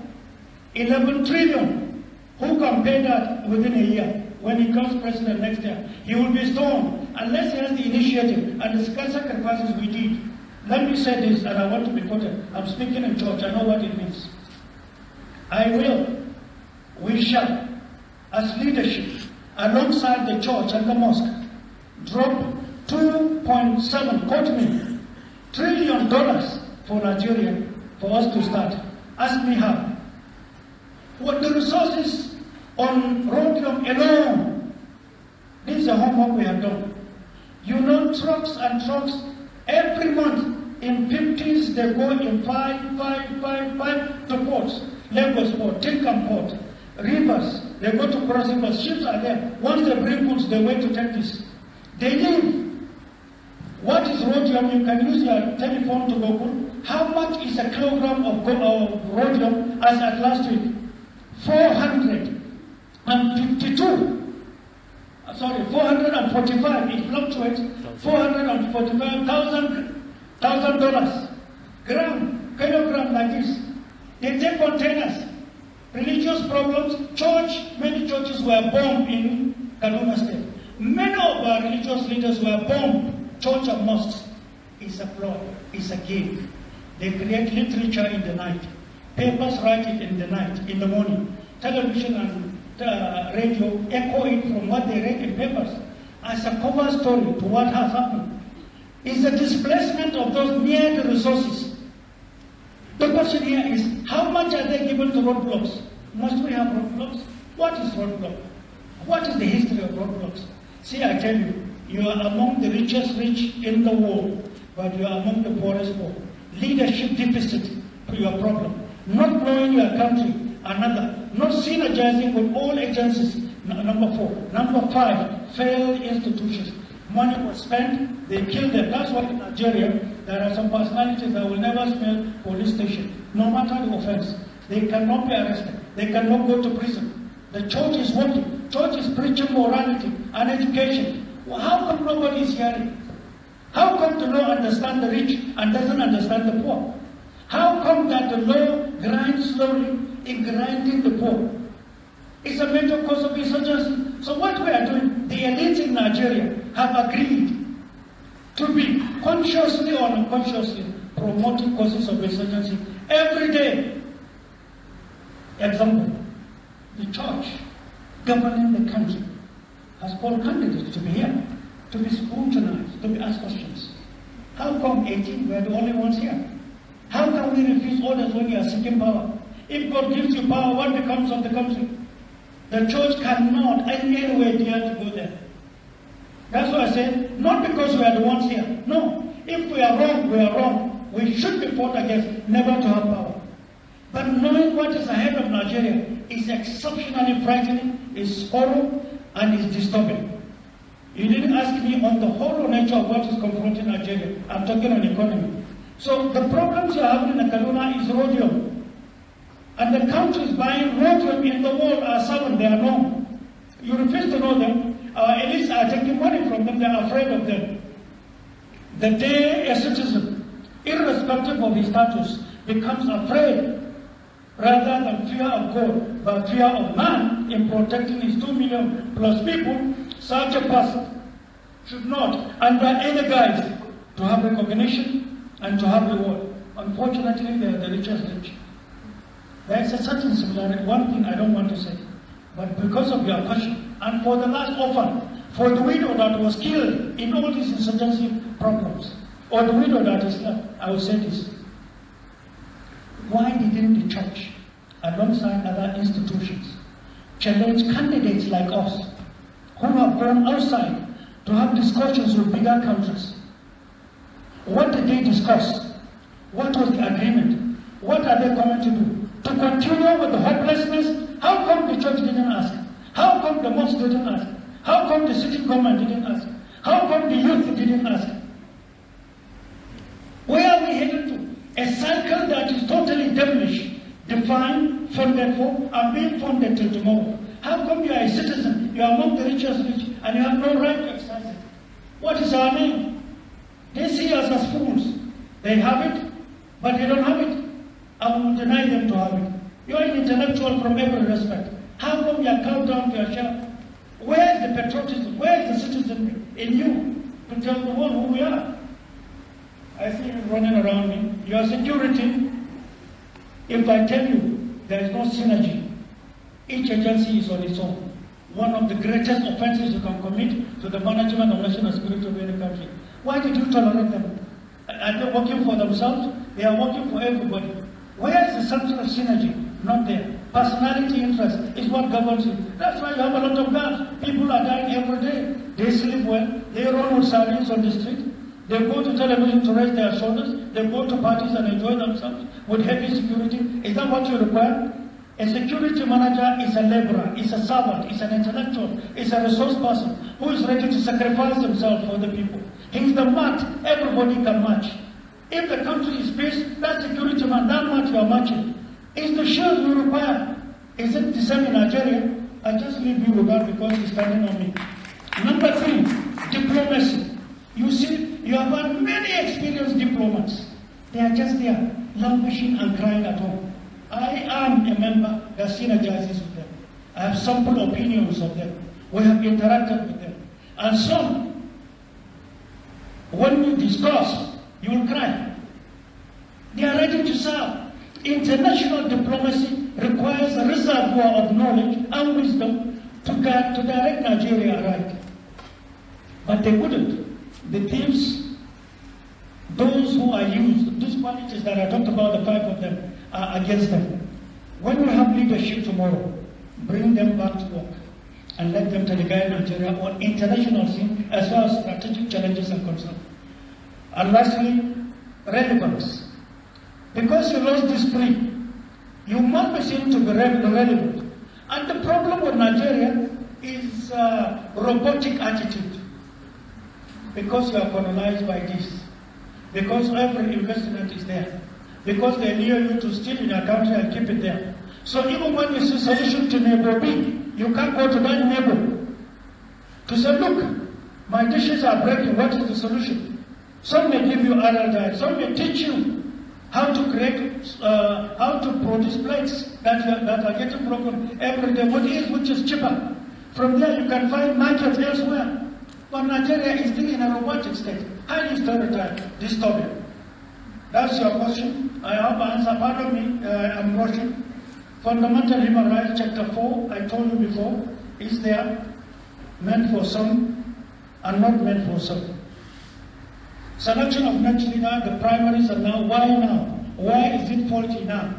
11 trillion. Who can pay that within a year? When he becomes president next year, he will be stoned unless he has the initiative and the sacrifices we did. Let me say this, and I want to be quoted. I'm speaking in church, I know what it means. We shall, as leadership, alongside the church and the mosque, drop $2.7 trillion for Nigeria for us to start. Ask me how. What the resources on rhodium alone, this is a homework we have done. You know, trucks and trucks, every month in 50s, they go in 5 to ports. Lagos Port, Tilcam Port, rivers, they go to cross rivers, ships are there. Once they bring goods, they wait to take this. They leave. What is rhodium? You can use your telephone to Google. How much is a kilogram of rhodium as at last week? 445. It fluctuates. $445,000 kilogram like this. They take containers. Religious problems. Many churches were bombed in Kaduna State. Many of our religious leaders were bombed. Church and mosques is a ploy, is a game. They create literature in the night. Papers write it in the night, in the morning. Television and radio echo it from what they read in papers as a cover story to what has happened. It's a displacement of those near the resources. The question here is, how much are they given to roadblocks? Must we have roadblocks? What is roadblock? What is the history of roadblocks? See, I tell you, you are among the richest rich in the world, but you are among the poorest poor. Leadership deficit to your problem. Not knowing your country, another. Not synergizing with all agencies, number 4. Number 5, failed institutions. Money was spent, they killed them. That's why in Nigeria, there are some personalities that will never smell police station, no matter the offense. They cannot be arrested. They cannot go to prison. The church is working. Church is preaching morality and education. Well, how come nobody is hearing? How come the law understands the rich and doesn't understand the poor? How come that the law grinds slowly in grinding the poor? It's a major cause of insurgency. So what we are doing, the elites in Nigeria have agreed to be consciously or unconsciously promoting causes of insurgency every day. Example, the church governing the country has called candidates to be here, to be scrutinized, to be asked questions. How come 18 were the only ones here? How can we refuse orders when you are seeking power? If God gives you power, what becomes of the country? The church cannot in any way dare to go there. That's why I said, not because we are the ones here. No. If we are wrong, we are wrong. We should be fought against, never to have power. But knowing what is ahead of Nigeria is exceptionally frightening, is horrible, and is disturbing. You didn't ask me on the whole nature of what is confronting Nigeria. I'm talking on economy. So the problems you have in Kaduna is rhodium. And the countries buying rhodium in the world are seven, they are known. You refuse to know them. Our elites are taking money from them, they are afraid of them. The day a citizen, irrespective of his status, becomes afraid rather than fear of God, but fear of man in protecting his 2 million plus people, such a person should not, under any guise, to have recognition and to have reward. Unfortunately, they are the richest rich. There is a certain similarity. One thing I don't want to say, but because of your passion, and for the last orphan, for the widow that was killed in all these insurgency problems, or the widow that is left, I will say this. Why didn't the church, alongside other institutions, challenge candidates like us, who have gone outside to have discussions with bigger countries? What did they discuss? What was the agreement? What are they coming to do? To continue with the hopelessness? How come the church didn't ask? How come the mosque didn't ask? How come the sitting government didn't ask? How come the youth didn't ask? Where are we headed to? A cycle that is totally devilish, defined, funded for, and being funded till tomorrow. How come you are a citizen, you are among the richest rich, and you have no right to exercise it? What is our name? They see us as fools. They have it, but they don't have it. I will deny them to have it. You are an intellectual from every respect. How come you are cowed down to your shell? Where is the patriotism? Where is the citizenry in you to tell the world who we are? I see you running around me. Your security, if I tell you there is no synergy, each agency is on its own. One of the greatest offenses you can commit to the management of national security of any country. Why did you tolerate them? Are they working for themselves? They are working for everybody. Where is the sense of synergy? Not there. Personality interest is what governs it. That's why you have a lot of guns. People are dying every day. They sleep well. They run with sardines on the street. They go to television to raise their shoulders. They go to parties and enjoy themselves with heavy security. Is that what you require? A security manager is a laborer, is a servant, is an intellectual, is a resource person who is ready to sacrifice himself for the people. He is the mat everybody can match. If the country is peace, that security man, that mat you are matching, is the shield you require. Is it the same in Nigeria? I just leave you with that because he's standing on me. Number 3, diplomacy. You see, you have had many experienced diplomats. They are just there, languishing and crying at home. I am a member that synergizes with them. I have sample opinions of them. We have interacted with them. And some, when you discuss, you will cry. They are ready to serve. International diplomacy requires a reservoir of knowledge and wisdom to direct Nigeria right. But they wouldn't. The thieves, those who are used, these qualities that I talked about, the 5 of them, are against them. When we have leadership tomorrow, bring them back to work and let them guide Nigeria on international scene as far as strategic challenges are concerned. And lastly, relevance. Because you lost this 3, you must be seen to be relevant. And the problem with Nigeria is robotic attitude. Because you are colonized by this. Because every investment is there. Because they lure you to steal in your country and keep it there. So even when you see solution to neighbor B, you can't go to that neighbor to say, look, my dishes are breaking, what is the solution? Some may give you adult diet, some may teach you how to create, how to produce plates that are getting broken every day, which is cheaper. From there you can find markets elsewhere. But Nigeria is still in a robotic state, highly stereotyped, disturbing. That's your question. I hope I answer. Pardon me, I'm rushing. Fundamental Human Rights, Chapter 4, I told you before, is there, meant for some and not meant for some. Selection of next leader, the primaries are now. Why now? Why is it faulty now?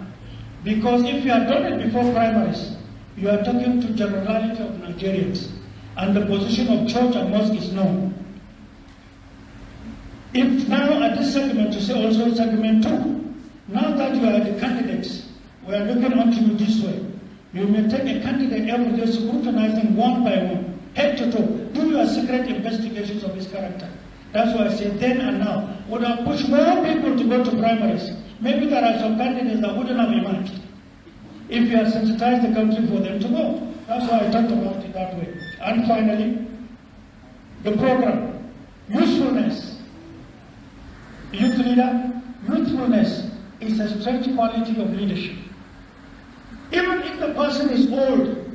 Because if you had done it before primaries, you are talking to generality of Nigerians, and the position of church and mosque is known. If now at this segment, you say also segment 2, now that you are the candidates, we are looking onto you this way. You may take a candidate every day, scrutinizing one by one, head to toe. Do you do a secret investigations of his character. That's why I said then and now, would have pushed more people to go to primaries. Maybe there are some candidates that wouldn't have emerged if you had sensitized the country for them to go. That's why I talked about it that way. And finally, the program, usefulness. Youth leader, youthfulness is a strange quality of leadership. Even if the person is old,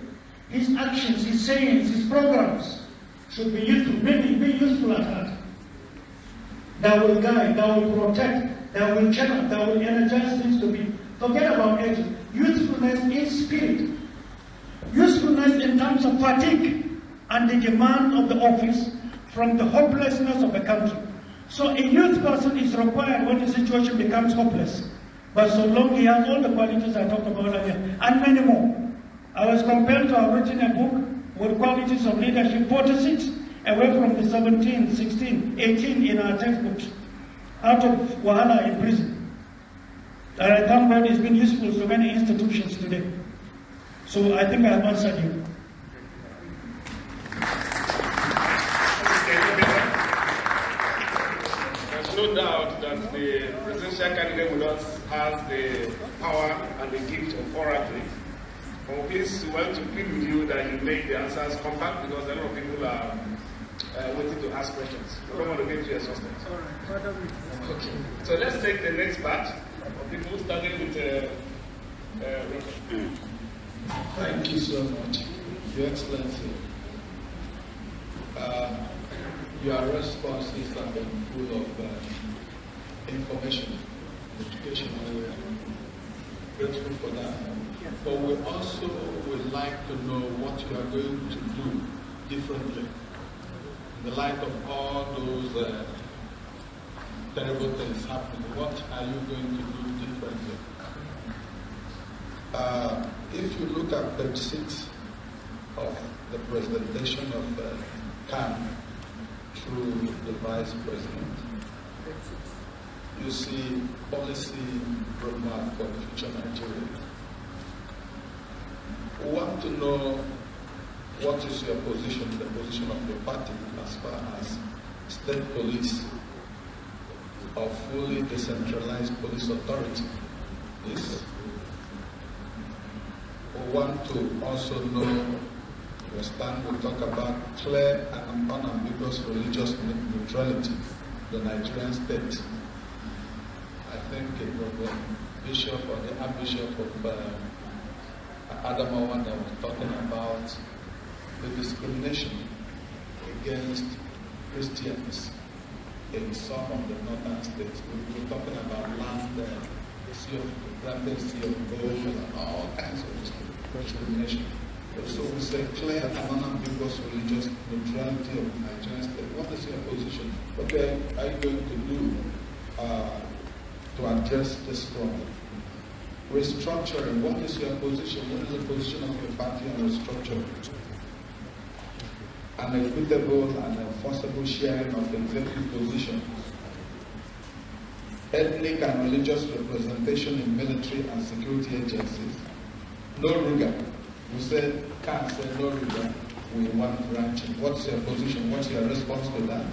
his actions, his sayings, his programs should be youthful, maybe be useful at heart. That will guide, that will protect, that will channel, that will energize things to be. Forget about age. Usefulness in spirit. Usefulness in terms of fatigue and the demand of the office from the hopelessness of the country. So a youth person is required when the situation becomes hopeless. But so long he has all the qualities I talked about earlier, and many more. I was compelled to have written a book with qualities of leadership, 46, away from the 17, 16, 18 in our textbooks, out of Wahala in prison. And I thank God it's been useful to many institutions today. So I think I have answered you. There's no doubt that the presidential candidate will not have the power and the gift of oratory. But please, we want to plead with you that you make the answers compact, because a lot of people are waiting to ask questions. We don't want to get you exhausted. Okay. So let's take the next batch of people, starting with Thank you so much, Your Excellency. Your responses have been full of information, education. We're grateful for that. But we also would like to know what you are going to do differently in the light of all those terrible things happening. What are you going to do differently? If you look at page 6 of the presentation of CAN through the Vice President, you see policy roadmap for the future Nigeria. We want to know what is your position, the position of your party as far as state police or fully decentralized police authority is. We want to also know your stand. We talk about clear and unambiguous religious neutrality, the Nigerian state. I think it was the bishop or the archbishop of Adamawa that was talking about the discrimination against Christians in some of the northern states. We were talking about land, the sea of granted sea of gold, and all kinds of discrimination. So we say clear and unambiguous religious neutrality of the Nigerian state. What is your position? What are you going to do to address this problem? Restructuring, what is your position? What is the position of your party on restructuring? An equitable and enforceable sharing of executive positions. Ethnic and religious representation in military and security agencies. No rigor. We said, can't say no rigor. We want branching. What's your position? What's your response to that?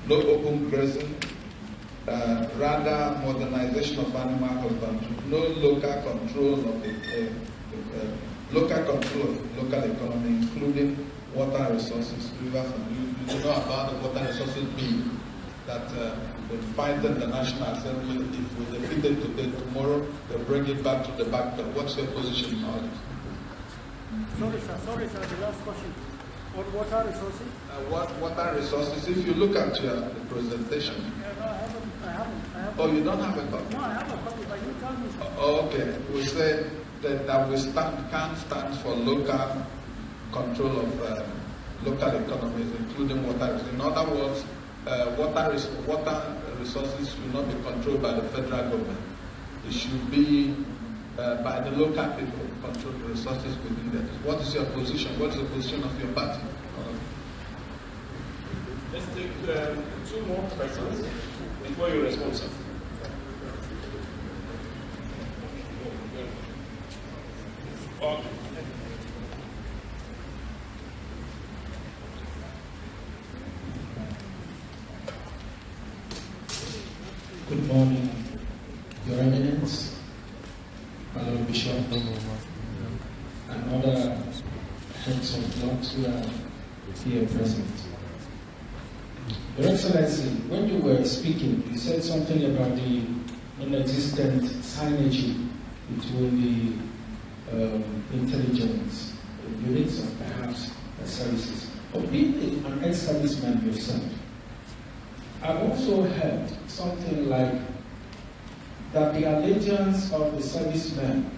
No open grazing. Rather modernization of animal husbandry, no local control of the local economy, including water resources, rivers, and you know about the water resources bill that we fight in the National Assembly. If we defeat it today, tomorrow they bring it back to the back door. What's your position on it? Sorry, sir. The last question. What water resources? Water resources. If you look at the presentation. No, I haven't. Oh, you don't have a copy? No, I have a copy, but you tell me. Okay. We said that we can't stand for local control of local economies, including water resources. In other words, water resources should not be controlled by the federal government. It should be by the local people who control the resources within them. What is your position? What is the position of your party? Let's take 2 more questions before you respond, sir. Good morning, Your Eminence, my Lord Bishop, and other heads of blocks who are here present. Your Excellency, when you were speaking, you said something about the non-existent synergy between the intelligence units and perhaps services. But being an ex-serviceman yourself, I've also heard something like that the allegiance of the servicemen,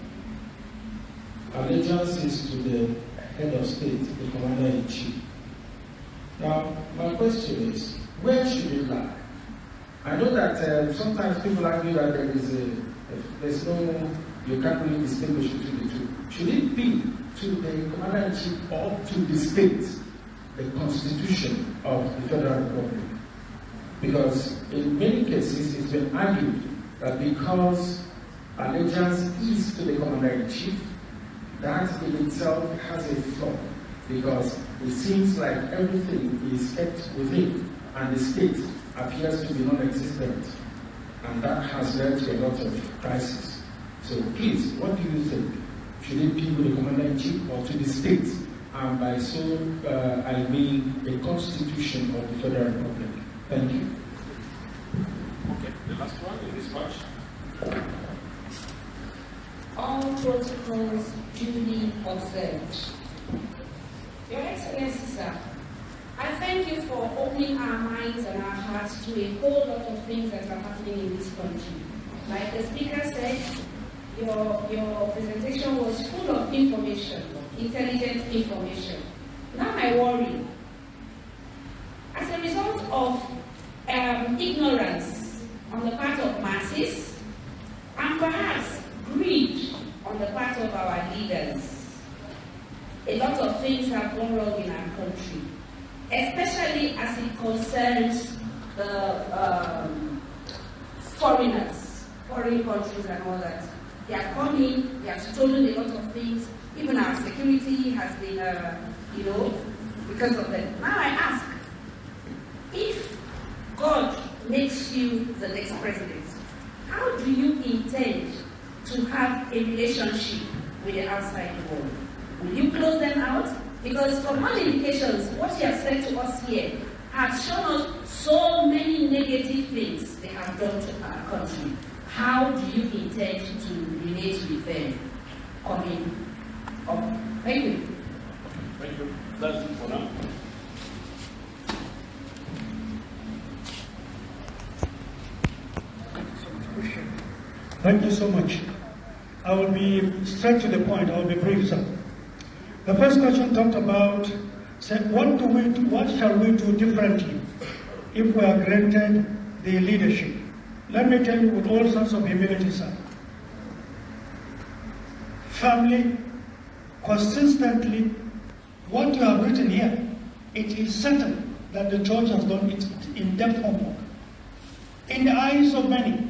allegiance is to the head of state, the commander-in-chief. Now, my question is, where should it lie? I know that sometimes people argue that there's no, you can't really distinguish between the two. Should it be to the commander-in-chief or to the state, the constitution of the Federal Republic? Because in many cases it's been argued that because allegiance is to the commander-in-chief, that in itself has a flaw, because it seems like everything is kept within and the state appears to be non-existent, and that has led to a lot of crisis. So please, what do you think? Should it be with the commander-in-chief or to the state? And by so, I mean the Constitution of the Federal Republic. Thank you. Okay, the last one in this batch. All protocols duly observed. Your Excellency, sir, I thank you for opening our minds and our hearts to a whole lot of things that are happening in this country. Like the speaker said, your presentation was full of information, intelligent information. Now I worry. As a result of ignorance on the part of masses, and perhaps greed on the part of our leaders, a lot of things have gone wrong in our country, especially as it concerns the foreigners, foreign countries and all that. They have come in, they have stolen a lot of things. Even our security has been, because of them. Now I ask, if God makes you the next president, how do you intend to have a relationship with the outside world? Will you close them out? Because from all indications, what you have said to us here has shown us so many negative things they have done to our country. How do you intend to relate with them coming up? Thank you. Thank you. That's it for now. Thank you so much. I will be straight to the point. I will be brief, sir. The first question talked about, said, what shall we do differently if we are granted the leadership? Let me tell you with all sorts of humility, sir. Family, consistently, what you have written here, it is certain that the church has done its in-depth homework. In the eyes of many,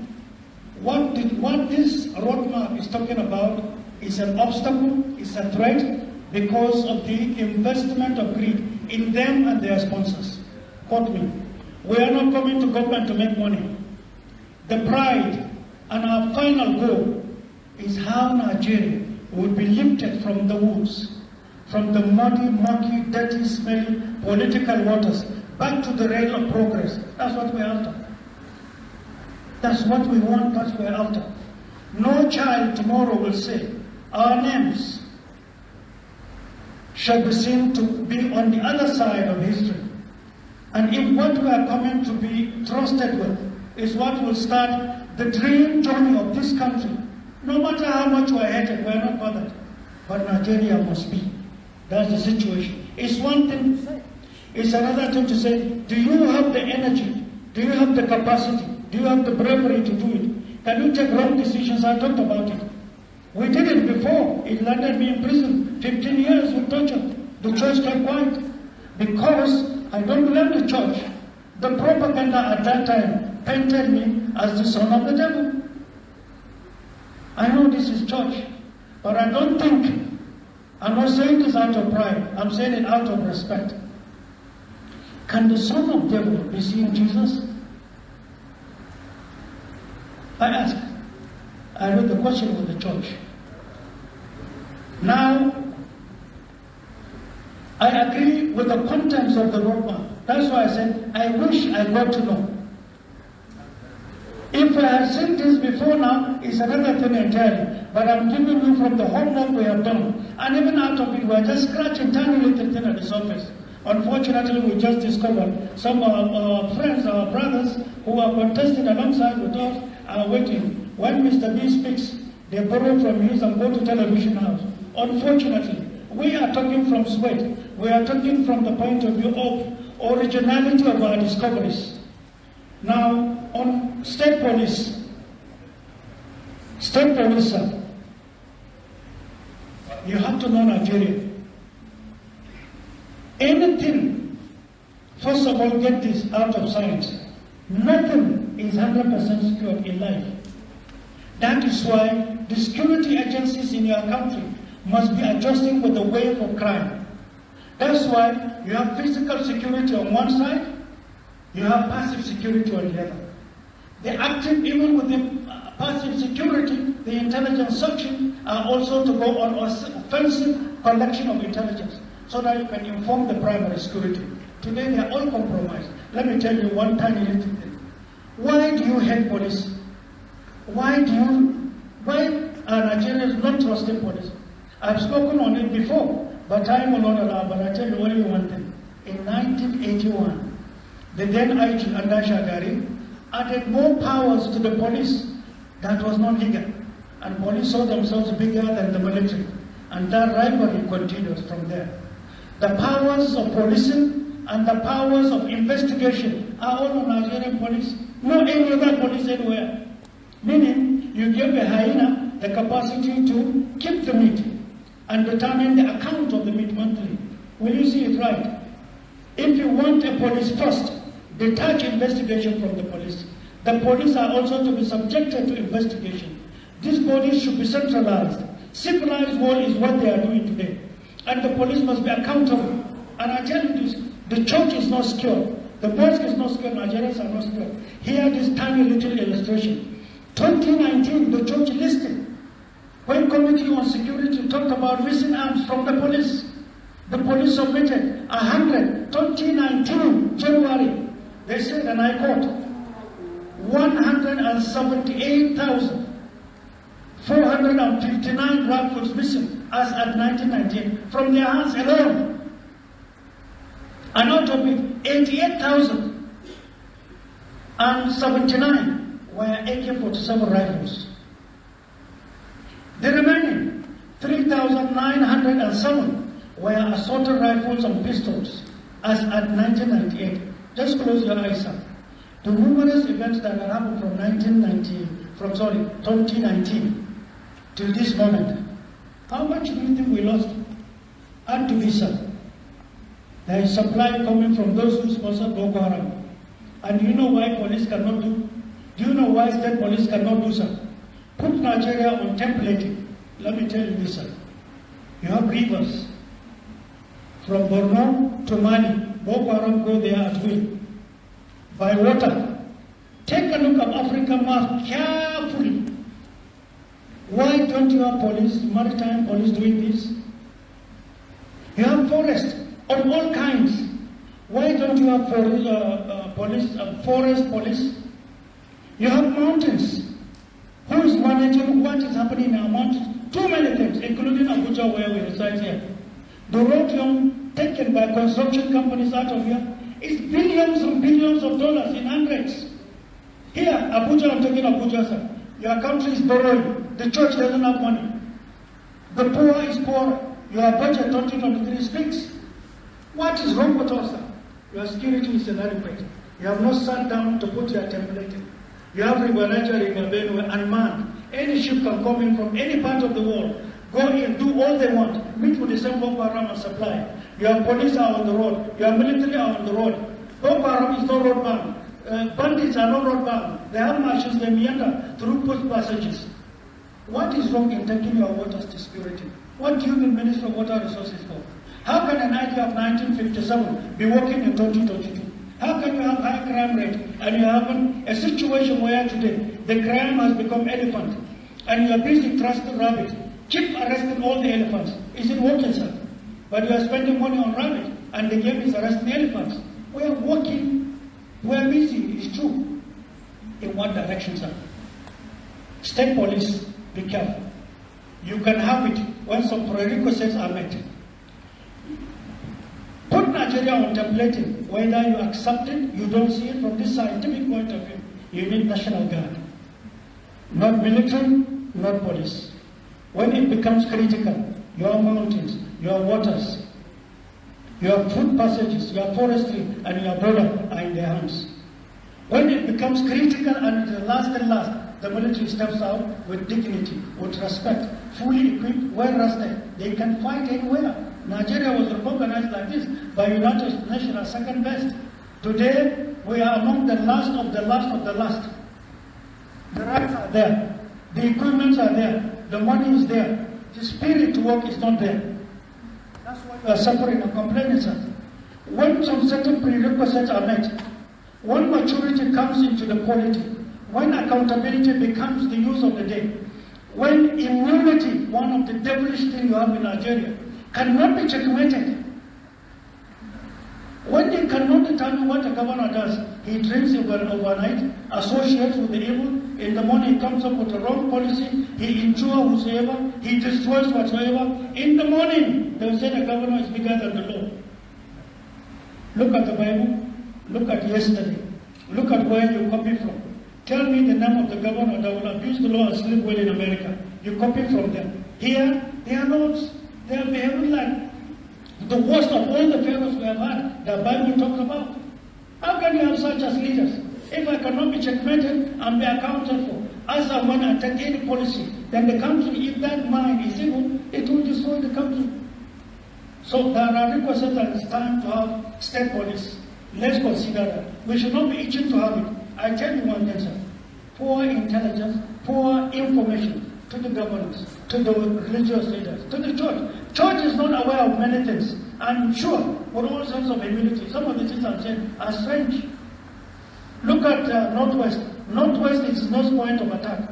what this roadmap is talking about is an obstacle, is a threat, because of the investment of greed in them and their sponsors. Quote me. We are not coming to government to make money. The pride and our final goal is how Nigeria will be lifted from the woods, from the muddy, murky, dirty, smelly political waters, back to the rail of progress. That's what we're after. That's what we want, that's what we're after. No child tomorrow will say, our names shall be seen to be on the other side of history. And if what we are coming to be trusted with is what will start the dream journey of this country, no matter how much we're hated, we're not bothered. But Nigeria must be. That's the situation. It's one thing to say. It's another thing to say, do you have the energy? Do you have the capacity? Do you have the bravery to do it? Can you take wrong decisions? I talked about it. We did it before. It landed me in prison. 15 years with torture. The church kept quiet. Because I don't belong to church. The propaganda at that time painted me as the son of the devil. I know this is church. But I don't think, I'm not saying this out of pride. I'm saying it out of respect. Can the son of the devil be seeing Jesus? I ask. I read the question with the church. Now, I agree with the contents of the roadmap. That's why I said, I wish I got to know. If I had seen this before now, it's another thing entirely. But I'm giving you from the homework we have done. And even out of it, we're just scratching tiny little thing at the surface. Unfortunately, we just discovered some of our friends, our brothers, who are contesting alongside with us, are waiting. When Mr. B speaks, they borrow from his and go to television house. Unfortunately, we are talking from sweat. We are talking from the point of view of originality of our discoveries. Now, on state police, sir, you have to know Nigeria. Anything, first of all, get this out of science. Nothing is 100% secure in life. That is why the security agencies in your country must be adjusting with the wave of crime. That's why you have physical security on one side, you have passive security on the other. The active, even with the passive security, the intelligence section are also to go on offensive collection of intelligence so that you can inform the primary security. Today they are all compromised. Let me tell you one tiny little thing. Why do you hate police? Why are Nigerians not trusting police? I've spoken on it before, but time will not allow. But I tell you only one thing. In 1981, the then IG Anda Shagari added more powers to the police that was not legal. And police saw themselves bigger than the military. And that rivalry continues from there. The powers of policing and the powers of investigation are all on Nigerian police. No any other police anywhere. Meaning, you give a hyena the capacity to keep the meat and determine the account of the meat monthly. Will you see it right? If you want a police first, detach investigation from the police. The police are also to be subjected to investigation. These bodies should be centralized. Civilized war is what they are doing today. And the police must be accountable. And I tell you this, the church is not secure. The mosque is not secure. Nigerians are not secure. Here this tiny little illustration. 2019, the church listed. When Committee on Security talked about missing arms from the police submitted 100, 2019, January. They said, and I quote, 178,459 rifles missing as at 1919 from their hands alone. And out of it, 88,079 were AK-47 rifles. The remaining 3,907 were assault rifles and pistols as at 1998. Just close your eyes up. The numerous events that have happened from 2019 till this moment, how much do you think we lost? Had to be some. There is supply coming from those who sponsor Boko Haram. And do you know why police cannot do? Do you know why state police cannot do so? Put Nigeria on templating. Let me tell you this, sir. You have rivers. From Borno to Mali, Boko Haram go there at will. By water. Take a look at African map carefully. Why don't you have police, maritime police doing this? You have forest of all kinds. Why don't you have forest police? You have mountains. Who is managing what is happening in our mountains? Too many things, including Abuja where we reside here. The road taken by construction companies out of here is billions and billions of dollars in hundreds. Here, Abuja, I'm talking Abuja, sir. Your country is borrowing. The church doesn't have money. The poor is poorer. Your budget 2023 speaks. What is wrong with us, sir? Your security is inadequate. You have not sat down to put your template in. You have River Niger, River Benue, unmanned. Any ship can come in from any part of the world, go in, do all they want, meet with the same Boko Haram and supply. Your police are on the road, your military are on the road. Boko Haram is not road bound. Bandits are not road bound. They have machines, they meander through post passages. What is wrong in taking your waters to security? What do you need Minister of Water Resources for? How can an idea of 1957 be working in 2022? How can you have high crime rate and you have a situation where today the crime has become elephant and you are busy trusting rabbit? Keep arresting all the elephants. Is it working, sir? But you are spending money on rabbit and the game is arresting elephants. We are working, we are busy, it's true. In what direction, sir? State police, be careful. You can have it when some prerequisites are met. Put Nigeria on templating. Whether you accept it, you don't see it from this scientific point of view. You need National Guard. Not military, not police. When it becomes critical, your mountains, your waters, your food passages, your forestry, and your border are in their hands. When it becomes critical and the last, the military steps out with dignity, with respect, fully equipped, well rested. They can fight anywhere. Nigeria was recognized like this by United Nations as second best. Today, we are among the last of the last of the last. The rights are there. The equipments are there. The money is there. The spirit to work is not there. That's why we are suffering and complaining, sir. When some certain prerequisites are met, when maturity comes into the polity, when accountability becomes the use of the day, when immunity, one of the devilish things you have in Nigeria, cannot be checkmated. When they cannot determine what a governor does, he drinks overnight, associates with the evil, in the morning he comes up with the wrong policy, he insures whosoever, he destroys whatsoever. In the morning, they will say the governor is bigger than the law. Look at the Bible, look at yesterday, look at where you copy from. Tell me the name of the governor that will abuse the law and sleep well in America. You copy from them. Here, they are not. They are behaving like the worst of all the pharaohs we have had, the Bible talks about. How can you have such as leaders? If I cannot be checkmated and be accounted for, as I want to take any policy, then the country, if that mind is evil, it will destroy the country. So there are requisites that it's time to have state police. Let's consider that. We should not be itching to have it. I tell you one thing, sir. Poor intelligence, poor information to the governors, to the religious leaders, to the church. Church is not aware of many things. I'm sure, with all sorts of humility, some of the things I'm saying are strange. Look at Northwest. Northwest is no point of attack.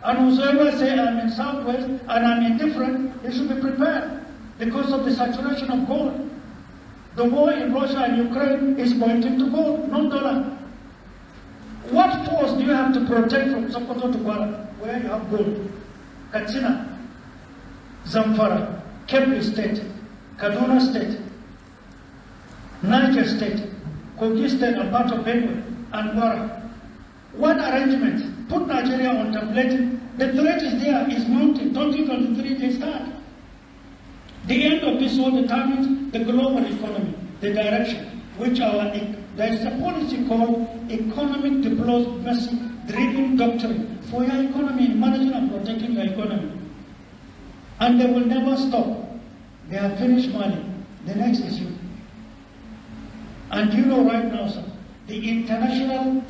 And whosoever say I'm in Southwest and I'm indifferent, they should be prepared because of the saturation of gold. The war in Russia and Ukraine is pointing to gold, not dollar. What force do you have to protect from Sokoto to Kwara, where you have gold? Katsina, Zamfara, Kebbi State, Kaduna State, Niger State, Kogi State, and part of Benue, and Kwara. What arrangement? Put Nigeria on template. The threat is there, is mounting. 2023 they start. The end of this war determines the global economy, the direction, which there is a policy called economic diplomacy-driven doctrine for your economy, managing and protecting your economy. And they will never stop. They have finished Mali. The next issue. And you know right now, sir, the international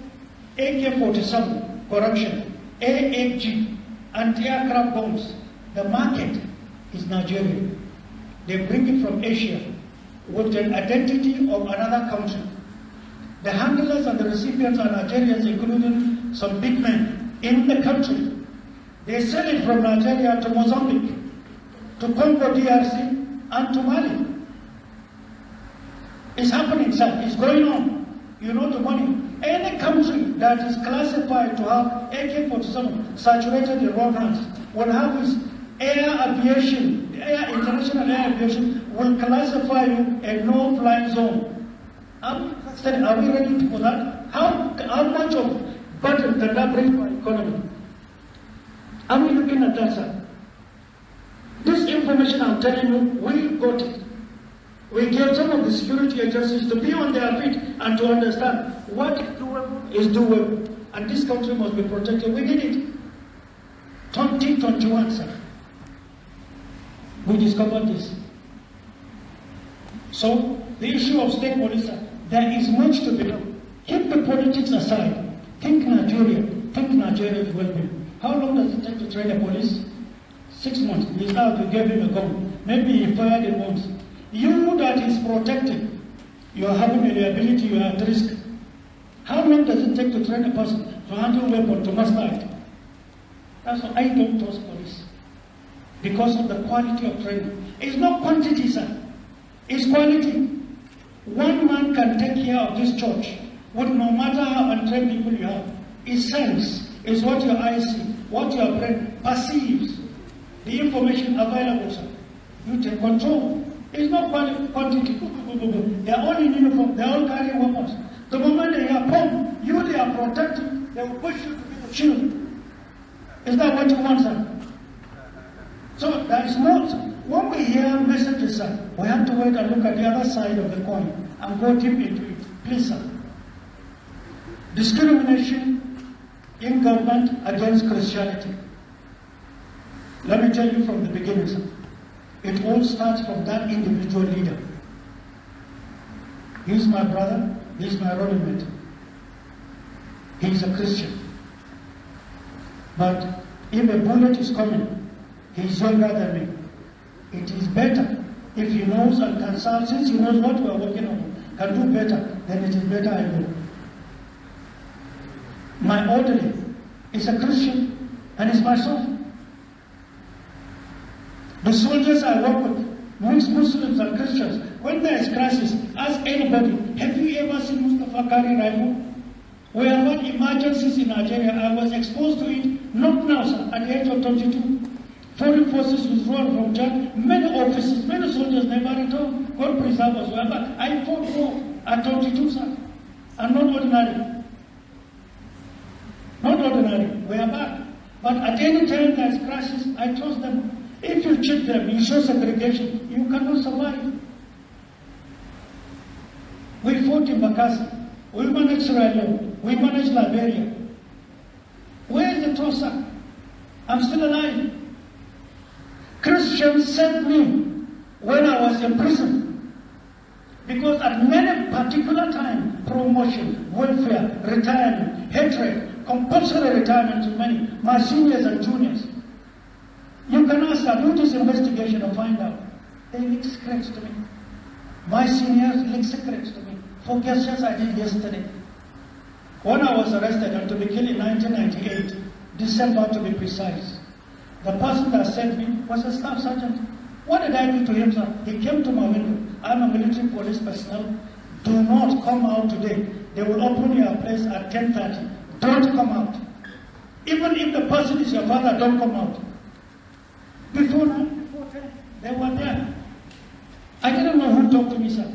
AK-47 corruption, AFG, anti-aircraft bombs, the market is Nigeria. They bring it from Asia with an identity of another country. The handlers and the recipients are Nigerians, including some big men in the country. They sell it from Nigeria to Mozambique, to Congo DRC, and to Mali. It's happening, sir. It's going on. You know the money. Any country that is classified to have AK-47 saturated in raw hands will have its air aviation, international air aviation will classify you a no-fly zone. Are we ready for that? How much of burden can that bring to our economy? Are we looking at that, sir? This information I'm telling you, we got it. We gave some of the security agencies to be on their feet and to understand what is doable. And this country must be protected. We did it. 2021, sir. We discovered this. So, the issue of state police, sir, there is much to be done. Keep the politics aside. Think Nigeria. Think Nigeria's well-being. How long does it take to train a police? 6 months. He's out, you gave him a gun. Maybe he fired him once. You that is protecting, you are having a liability, you are at risk. How long does it take to train a person to handle a weapon, to master it? That's why I don't trust police. Because of the quality of training. It's not quantity, sir. It's quality. One man can take care of this church with no matter how untrained people you have. It's sense. It's what your eyes see, what your brain perceives. The information available, sir. You take control. It's not quantity. They are all in uniform. They are all carrying weapons. The moment they are bomb, they are protected. They will push you to be the shield. Is that what you want, sir? So there is more. When we hear messages, sir, we have to wait and look at the other side of the coin and go deep into it. Please, sir. Discrimination in government against Christianity. Let me tell you from the beginning, sir. It all starts from that individual leader. He's my brother, he's my running mate. He's a Christian. But if a bullet is coming, he's younger than me. It is better if he knows and can serve, since he knows what we are working on, can do better, then it is better I go. My orderly is a Christian and is my son. The soldiers I work with, mixed Muslims and Christians, when there is crisis, ask anybody, have you ever seen Mustafa carry rifle? We have had emergencies in Nigeria. I was exposed to it, not now, sir, at the age of 22. Foreign forces withdrawn from Chad. Many officers, many soldiers never returned. God preserve us. But I fought war at 22, sir. And not ordinary. Not ordinary. We are back. But at any time there is crisis, I trust them. If you cheat them, you show segregation, you cannot survive. We fought in Bakassi. We managed Sierra Leone. We managed Liberia. Where is the trust, sir? I'm still alive. Christians sent me when I was in prison. Because at many particular time, promotion, welfare, retirement, hatred, compulsory retirement to many, my seniors and juniors. You can ask them, do this investigation and find out. They leak secrets to me. My seniors leak secrets to me. For questions I did yesterday. When I was arrested and to be killed in 1998, December to be precise, the person that sent me was a staff sergeant. What did I do to him, sir? He came to my window. I'm a military police personnel. Do not come out today. They will open your place at 10:30. Don't come out. Even if the person is your father, don't come out. Before 10, they were there. I didn't know who talked to me, sir.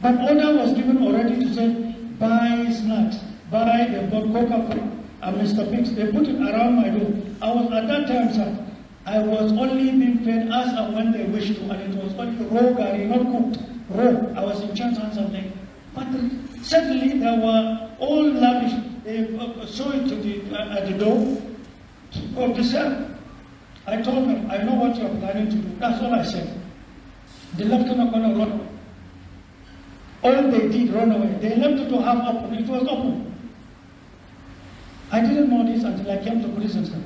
But order was given already to say, buy snacks, buy the Coca-Cola and Mr. Biggs. They put it around my door. I was at that time, sir, I was only being fed as and when they wished to, and it was only raw gari, not cooked, raw. I was in chance and something. But suddenly they were all lavish. They saw it at the door of the cell. I told them, I know what you are planning to do. That's all I said. The lieutenant going to run away. All they did, run away. They left the door half open. It was open. I didn't know this until I came to prison, sir.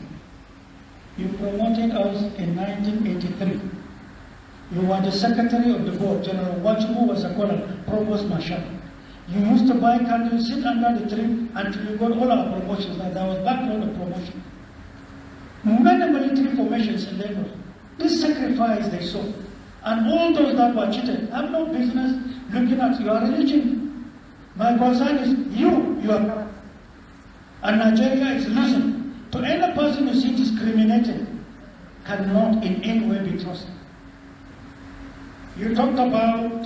You promoted us in 1983. You were the secretary of the board. General Wachubu was a colonel, provost marshal. You used to buy candles, sit under the tree until you got all our promotions. Like there was background of promotion. Many military formations in Lagos. This sacrifice they saw. And all those that were cheated have no business looking at your religion. My concern is you are corrupt. And Nigeria is losing. To any person you see discriminated cannot in any way be trusted. You talked about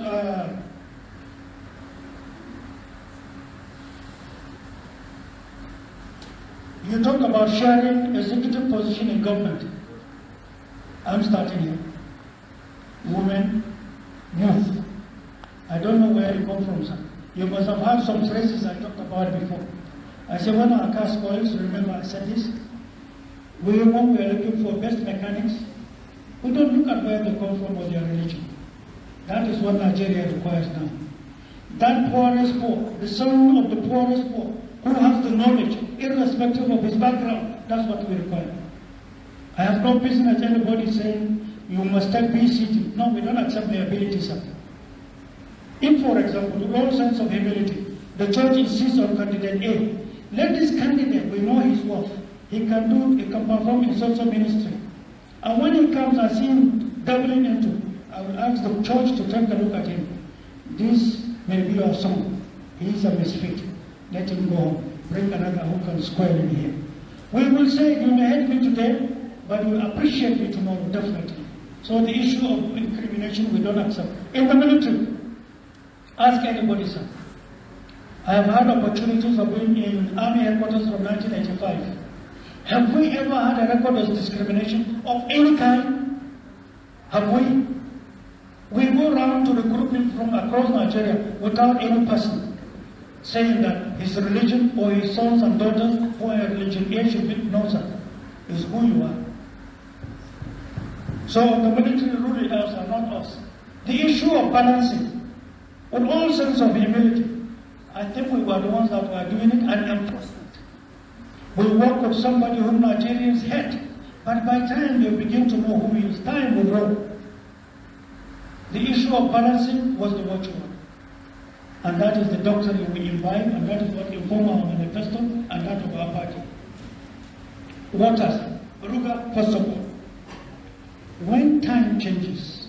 sharing executive position in government. I'm starting here. Women, youth. I don't know where you come from, sir. You must have heard some phrases I talked about before. I said, when our car spoils, remember I said this? We are looking for best mechanics. We don't look at where they come from or their religion. That is what Nigeria requires now. That poorest poor, the son of the poorest poor, who has the knowledge, irrespective of his background, that's what we require. I have no business anybody saying, you must take BCT. No, we don't accept the ability, sir. If, for example, with all sense of humility, the church insists on candidate A, let this candidate, we know his worth. He can perform in social ministry. And when he comes, I see him doubling into, I will ask the church to take a look at him. This may be our son. He is a misfit. Let him go home. Bring another who can square in here. We will say, you may hate me today, but we will appreciate you tomorrow, definitely. So the issue of incrimination we don't accept. In the military, ask anybody, sir. I have had opportunities of being in Army headquarters from 1985. Have we ever had a record of discrimination of any kind? Have we? We go around to recruit people from across Nigeria without any person saying that his religion or his sons and daughters who are religion A should be, no sir, is who you are. So the military rule us are not us. The issue of balancing, with all sense of humility, I think we were the ones that were doing it and enforcement. We work with somebody whom Nigerians hate, but by the time they begin to know who he is, time will roll. The issue of balancing was the watchword. And that is the doctrine we imbibe, and that is what informs our manifesto and that of our party. Waters, Ruga, first of all. When time changes,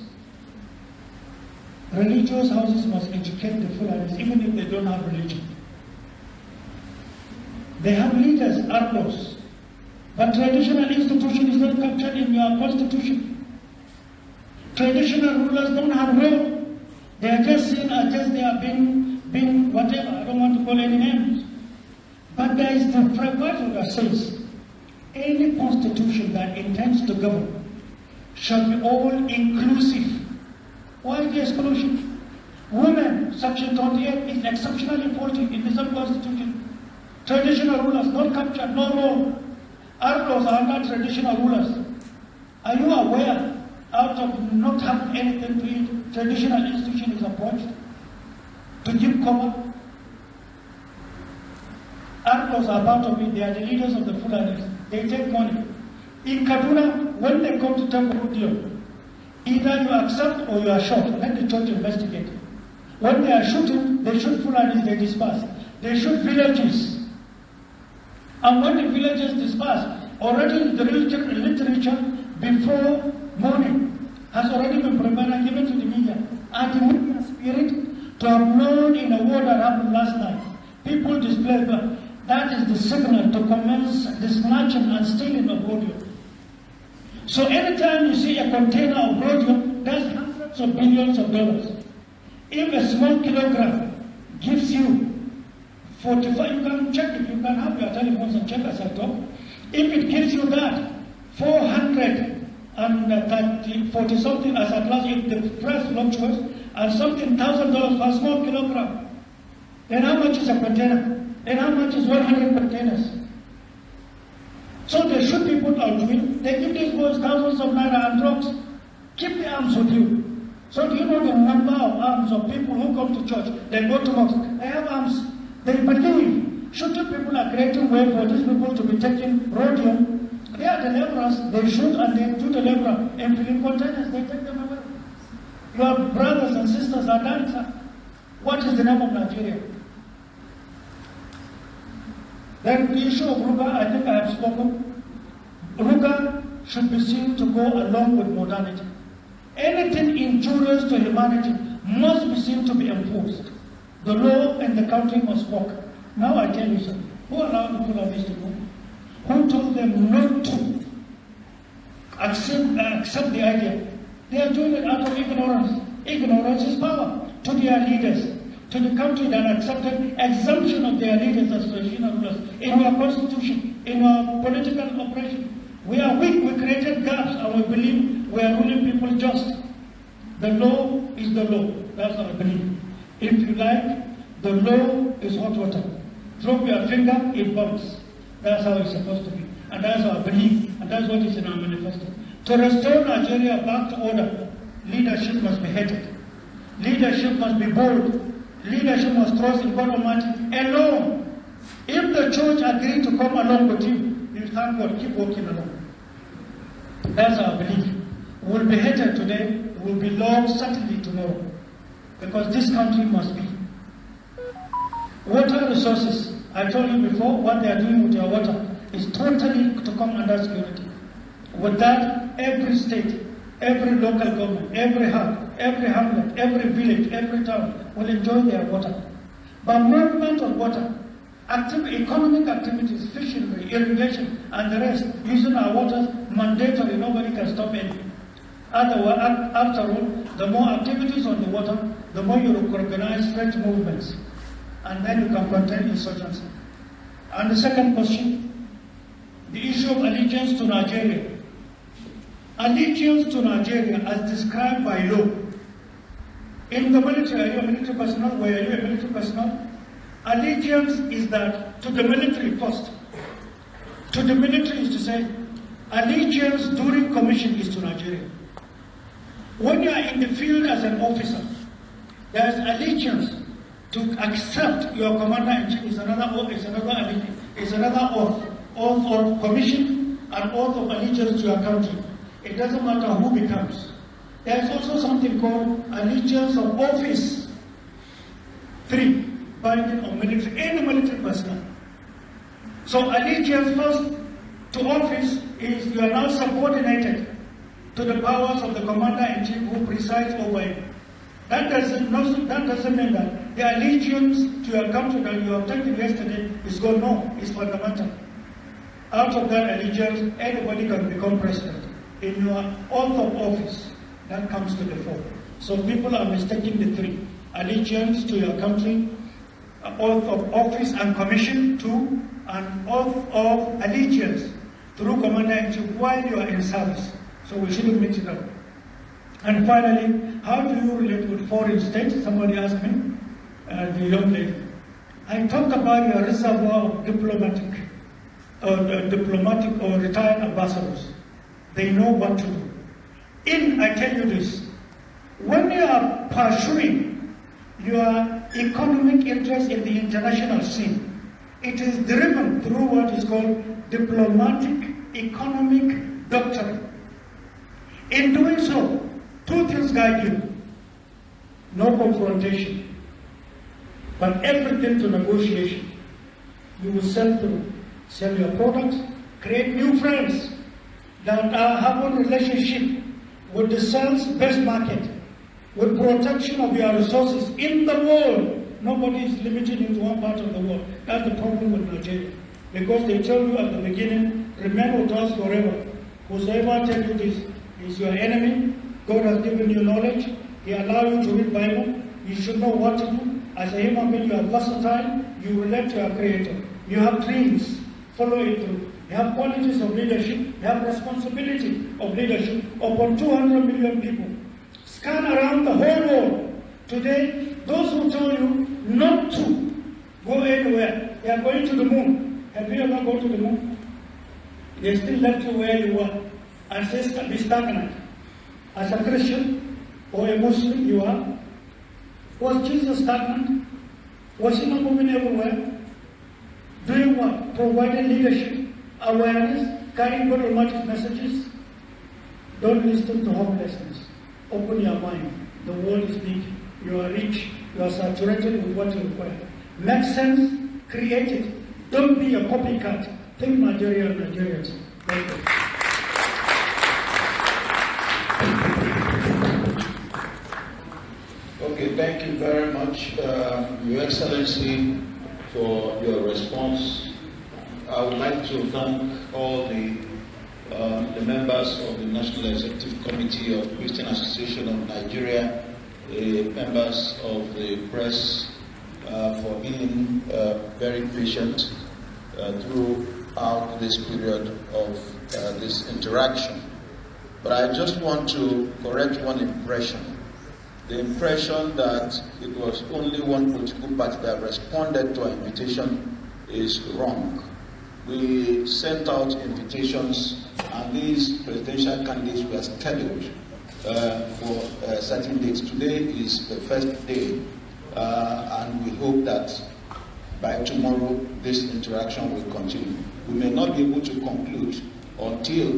religious houses must educate the Fulanis, even if they don't have religion. They have leaders, outlaws, but traditional institution is not captured in your constitution. Traditional rulers don't have will. They are just seen as just they are being whatever. I don't want to call any names. But there is the proviso that says any constitution that intends to govern shall be all inclusive. Why the exclusion? Women, Section 28 is exceptionally faulty in the same constitution. Traditional rulers not captured, no role. Outlaws are not traditional rulers. Are you aware, out of not having anything to eat, traditional institution is approached to give cover? Outlaws are part of it. They are the leaders of the Fulanis. They take money. In Kaduna, when they come to take a deal, either you accept or you are shot. Let the church investigate. When they are shooting, they shoot Fulanis, they disperse. They shoot villages. And when the villages disperse, already the literature before morning has already been prepared and given to the media. And the media spirit to have known in a war that happened last night. People display that is the signal to commence the snatching and stealing of rhodium. So anytime you see a container of rhodium, that's hundreds of billions of dollars. If a small kilogram gives you 45, you can check it, you can have your telephones and check as I talk. If it gives you that, 440 something as at last, if the price fluctuates, and something $1,000 per small kilogram, then how much is a container? Then how much is 100 containers? So they shoot people out of it. They give these boys thousands of naira and drugs. Keep the arms with you. So do you know the number of arms of people who come to church? They go to mosque. They have arms. They believe. Shooting people are creating way for these people to be taking rhodium. They are the laborers. They shoot and they do the labor and filling containers. They take them away. Your brothers and sisters are dancers. What is the name of Nigeria? Then the issue of Ruga, I think I have spoken. Ruga should be seen to go along with modernity. Anything injurious to humanity must be seen to be enforced. The law and the country must work. Now I tell you, sir, who allowed the Fulanis to go? Who told them not to accept the idea? They are doing it out of ignorance. Ignorance is power to their leaders. To the country that accepted exemption of their leaders as traditional rulers in our constitution, in our political operation. We are weak, we created gaps, and we believe we are ruling people just. The law is the law, that's our belief. If you like, the law is hot water. Drop your finger, it burns. That's how it's supposed to be. And that's our belief, and that's what is in our manifesto. To restore Nigeria back to order, leadership must be hated. Leadership must be bold. Leadership must trust in God Almighty alone. If the church agreed to come along with you, you thank God, keep walking along. That's our belief. We will be hated today, we will be loved certainly tomorrow. because this country must be. Water resources, I told you before, what they are doing with your water is totally to come under security. With that, every state, every local government, every hub, every hamlet, every village, every town will enjoy their water. But movement of water, economic activities, fishing, irrigation, and the rest, using our water, mandatory, nobody can stop anything. After all, the more activities on the water, the more you organize French movements, and then you can contain insurgency. And the second question, the issue of allegiance to Nigeria. Allegiance to Nigeria as described by law. In the military, are you a military personnel? Were you a military personnel? Allegiance is that to the military first. To the military is to say, allegiance during commission is to Nigeria. When you are in the field as an officer, there is allegiance to accept your commander-in-chief is another oath of commission and oath of allegiance to your country. It doesn't matter who becomes. There is also something called allegiance of office. 3, binding on military, any military personnel. So allegiance first to office is you are now subordinated to the powers of the commander-in-chief who presides over you. That doesn't mean that the allegiance to your country that you have taken yesterday is gone. No, it's fundamental. Out of that allegiance, anybody can become president. In your oath of office, that comes to the fore. So people are mistaking the 3. Allegiance to your country, oath of office and commission to an oath of allegiance through commander-in-chief while you are in service. So we shouldn't mix it up. And finally, how do you relate with foreign states? Somebody asked me, the young lady. I talked about your reservoir of diplomatic or retired ambassadors. They know what to do. I tell you this, when you are pursuing your economic interest in the international scene, it is driven through what is called diplomatic economic doctrine. In doing so, 2 things guide you. No confrontation, but everything to negotiation. You will sell your products, create new friends that have a relationship with the sales best market, with protection of your resources in the world. Nobody is limited into one part of the world. That's the problem with Nigeria. Because they tell you at the beginning, remain with us forever. Whosoever tells you this is your enemy. God has given you knowledge. He allows you to read Bible. You should know what to do. As a human being, you are versatile. You relate to your Creator. You have dreams. Follow it through. You have qualities of leadership. You have responsibility of leadership upon 200 million people. Scan around the whole world. Today, those who tell you not to go anywhere, they are going to the moon. Have you ever gone to the moon? They still left you where you were and say be stagnant. As a Christian or a Muslim you are, was Jesus stagnant? Was he not moving everywhere? Doing what? Providing leadership, awareness, carrying God Almighty's messages. Don't listen to hopelessness. Open your mind. The world is big. You are rich. You are saturated with what you require. Make sense. Create it. Don't be a copycat. Think Nigeria and Nigerians. Thank you. Okay, thank you very much, Your Excellency, for your response. I would like to thank all the members of the National Executive Committee of Christian Association of Nigeria, the members of the press, for being very patient throughout this period of this interaction. But I just want to correct one impression. The impression that it was only one political party that responded to our invitation is wrong. We sent out invitations, and these presidential candidates were scheduled for certain dates. Today is the first day, and we hope that by tomorrow this interaction will continue. We may not be able to conclude until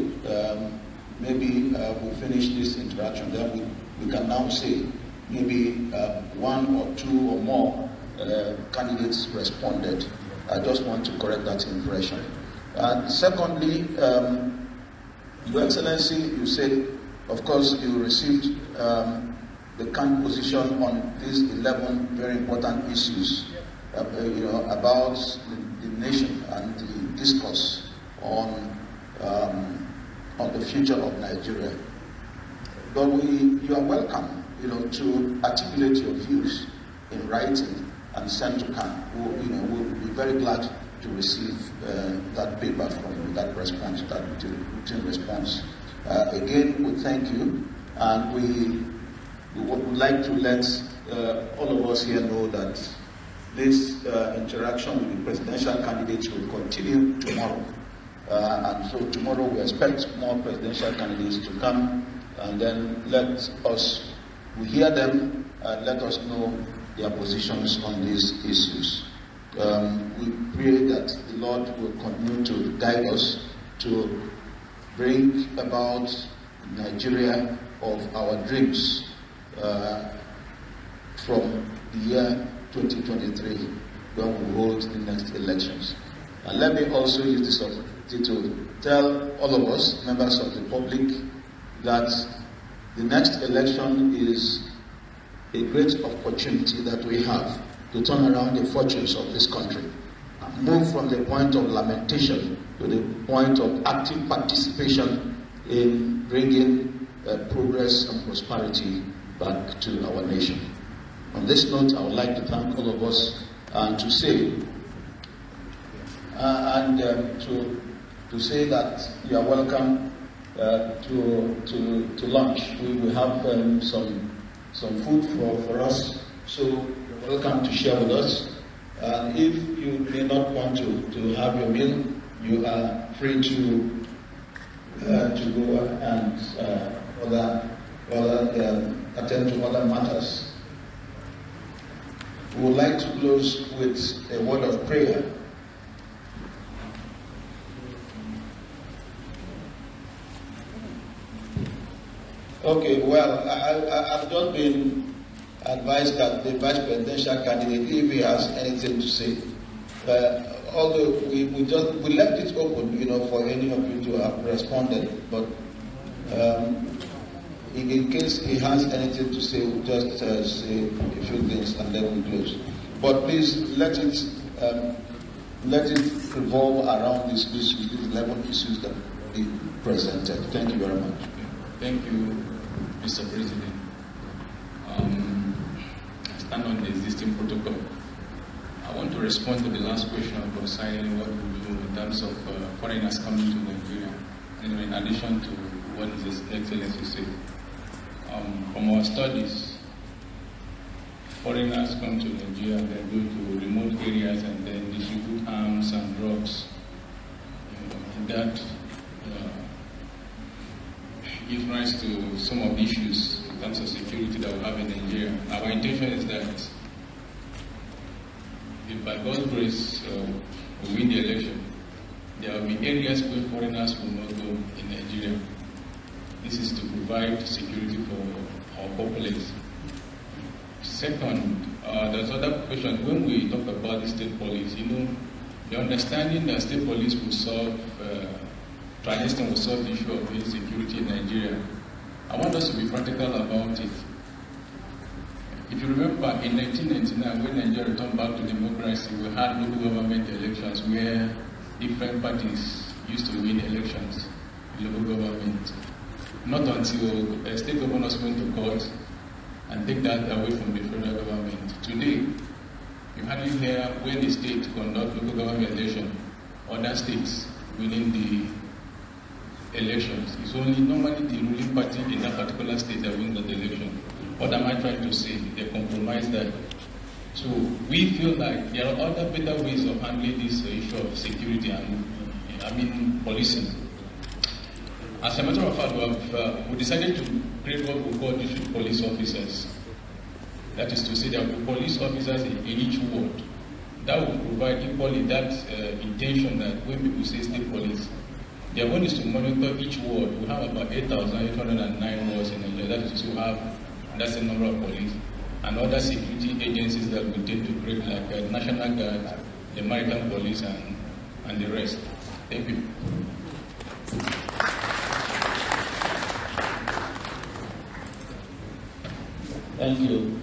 maybe we finish this interaction. Then we can now say maybe one or two or more candidates responded. I just want to correct that impression. Secondly, Your Excellency, you said, of course, you received the current position on these 11 very important issues, about the nation and the discourse on the future of Nigeria. But you are welcome, to articulate your views in writing and send to CAN. We'll be very glad to receive that paper from you, that response, that written response. Again, we thank you, and we would like to let all of us here know that this interaction with the presidential candidates will continue tomorrow. And so tomorrow we expect more presidential candidates to come, and then we hear them and let us know their positions on these issues. We pray that the Lord will continue to guide us to bring about Nigeria of our dreams from the year 2023 when we hold the next elections. And let me also use this opportunity to tell all of us, members of the public, that the next election is a great opportunity that we have to turn around the fortunes of this country, move from the point of lamentation to the point of active participation in bringing progress and prosperity back to our nation. On this note, I would like to thank all of us and to say that you are welcome to lunch. We will have some food for us, so you're welcome to share with us. And if you may not want to have your meal, you are free to go and attend to other matters. We would like to close with a word of prayer. Okay, well, I've just been advised that the vice presidential candidate, if he has anything to say, although we left it open, for any of you to have responded, but in case he has anything to say, we'll just say a few things and then we'll close. But please let it revolve around these issues, these 11 issues that we presented. Thank you very much. Thank you, Mr. President. I stand on the existing protocol. I want to respond to the last question concerning what we do in terms of foreigners coming to Nigeria, and in addition to what His Excellency said. From our studies, foreigners come to Nigeria, they go to remote areas and then distribute arms and drugs. And that gives rise to some of the issues in terms of security that we have in Nigeria. Our intention is that if by God's grace we win the election, there will be areas where foreigners will not go in Nigeria. This is to provide security for our populace. Second, there's other question. When we talk about the state police, the understanding that state police will solve, transition will solve the issue of insecurity in Nigeria. I want us to be practical about it. If you remember, in 1999, when Nigeria returned back to democracy, we had local government elections where different parties used to win elections in local government. Not until state governors went to court and take that away from the federal government. Today, you hardly hear when the state conduct local government election, other states winning the elections. It's only normally the ruling party in that particular state that wins the election. What am I trying to say? They compromise that. So we feel like there are other better ways of handling this issue of security and policing. As a matter of fact, we decided to create what we call district police officers. That is to say, there will be police officers in each ward. That will provide equally that intention that when people say state police, their one is to monitor each ward. We have about 8,809 wards in Nigeria. That is to have that's the number of police, and other security agencies that we tend to create, like the National Guard, the Maritime Police, and the rest. Thank you. Thank you.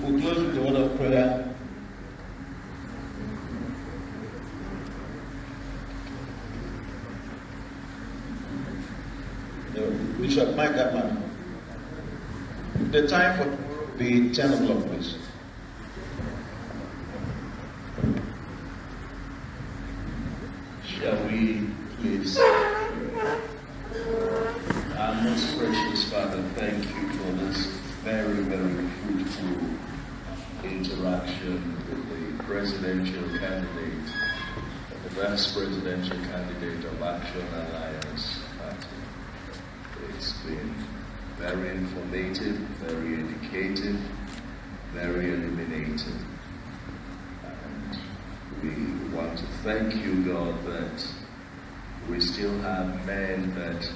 We'll close with the word of prayer. Bishop Mike Gatman. The time for tomorrow will be 10 o'clock, please. Shall we please? Our most precious Father, thank you for this very, very fruitful interaction with the presidential candidate, the vice presidential candidate of Action Alliance Party. It's been very informative, very educative, very illuminating. And we want to thank you, God, that we still have men that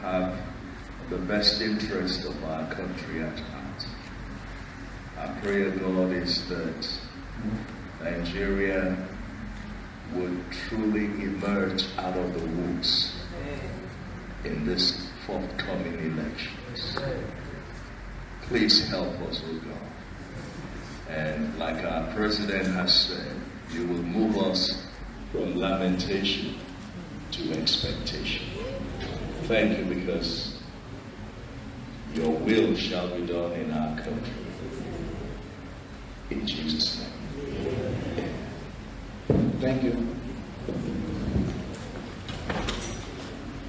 have the best interest of our country at heart. Our prayer, God, is that Nigeria would truly emerge out of the woods in this forthcoming elections. Please help us, O God. And like our president has said, you will move us from lamentation to expectation. Thank you, because your will shall be done in our country. In Jesus' name. Thank you.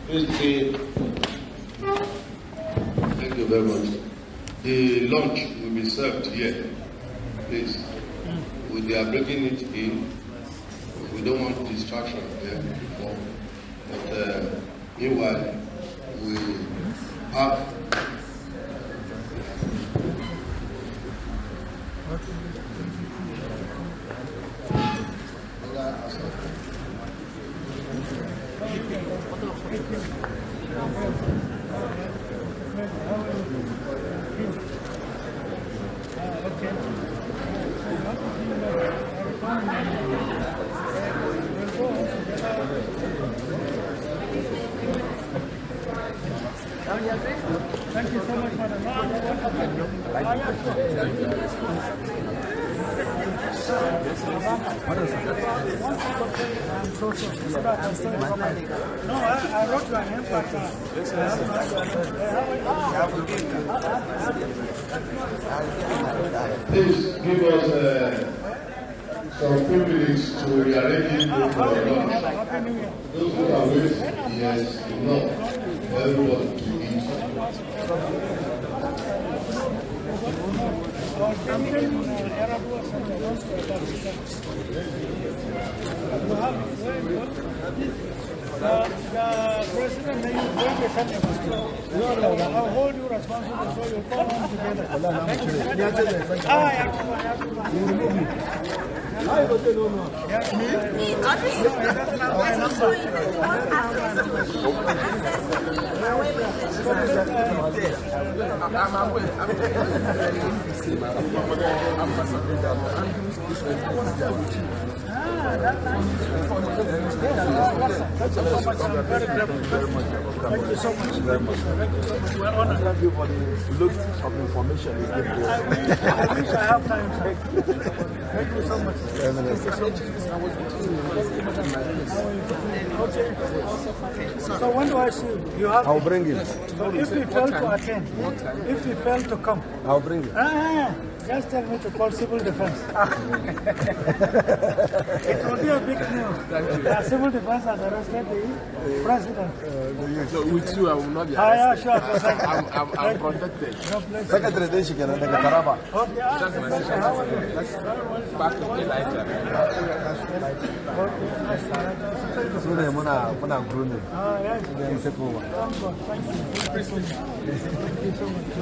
Please, thank you very much. The lunch will be served here, please. They are bringing it in. We don't want distraction there before. But meanwhile, we have Thank you so much, madam. No, I wrote your name, but please give us some few minutes to rearrange it for the lunch. Those who are waiting, yes, enough for everyone to eat. The president may use very effectively. I'll hold you responsible so you come home together. Thank you so much. We're honored. Thank you for the look of information. I wish I have time. Thank you so much. Thank you so much. Okay. So when do I see you? You have. I'll bring him. So if you fail to attend, if you fail to come, I'll bring him. Just tell me to call civil defense. It will be a big news. The civil defense has arrested the president. So with you, I will not be arrested. Sure. I'm protected. Secretary, then she can take a Taraba. Back to Elijah.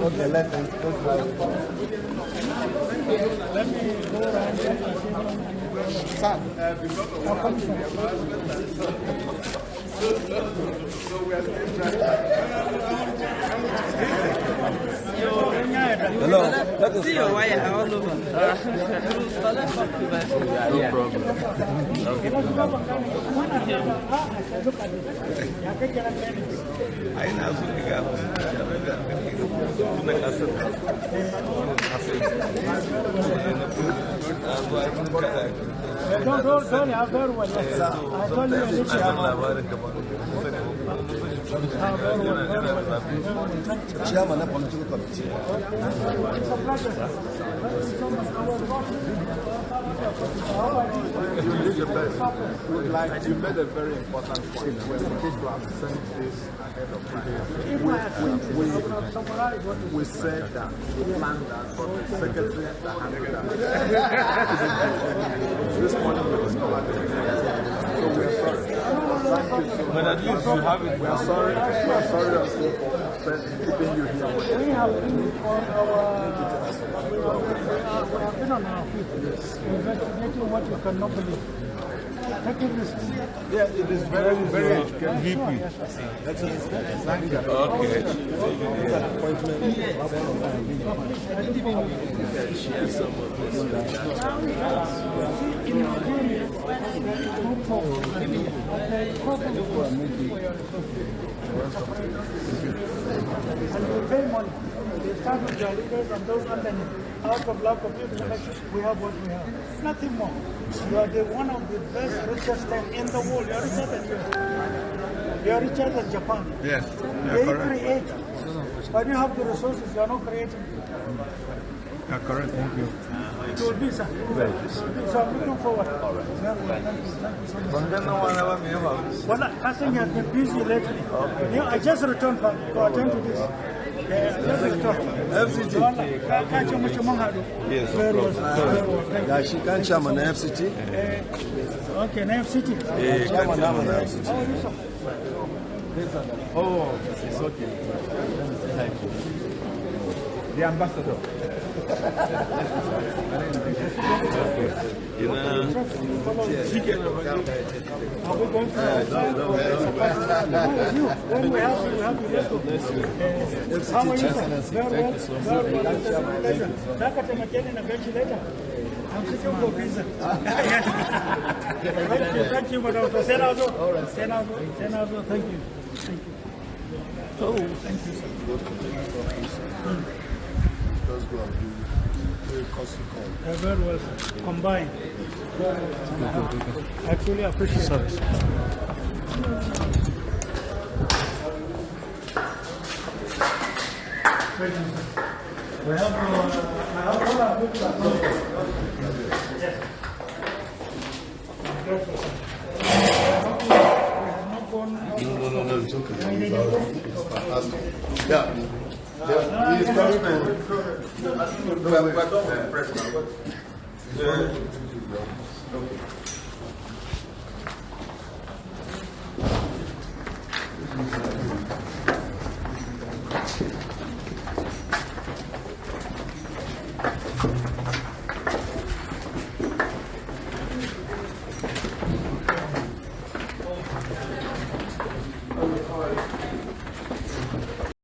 Okay, let me go around. Hello. See your wire all over. No problem. Don't have very well. I told you a little. Chairman of political committee. You did the best. You made a very important point. We're supposed to have sent this ahead of time. We said that we planned that, but the secretary handled that. This morning we discovered it. So we are sorry. Thank you so much. But at least you have it. We are sorry. We are sorry also for keeping you here. We have been on our feet, investigating what you cannot believe. Taking this. Yeah, it is very, very educational. Thank you. Okay. Share some of this. And we pay money. They start with their leaders and those underneath. Out of lack of information, we have what we have. Nothing more. You are one of the best, richest men in the world. You are richer than you. You are richer than Japan. Yes. They create. But you have the resources, you are not creating. Yeah, correct. Thank you. It will be, sir. Very So I'm looking forward. Thank you so much. Well, Hassan has been busy lately. Okay. I just returned to attend to this. FCT. Yes, of course. She can't chairman FCT. Okay, FCT. Chairman FCT. How are you, sir? Oh, it's okay. Thank you. The ambassador. You know, Are we going to when we have you, let's go. How are you, sir? Very well. I'm sitting for visa. Thank you, madam. Senazo. Senazo, thank you. Thank you. Oh, thank you, sir. Let's go and do very costly call. Very well, sir. Combined. I truly appreciate it. We have all our books at home. Yes. No, it's okay. Yeah. He's coming to. No, we're done with the president.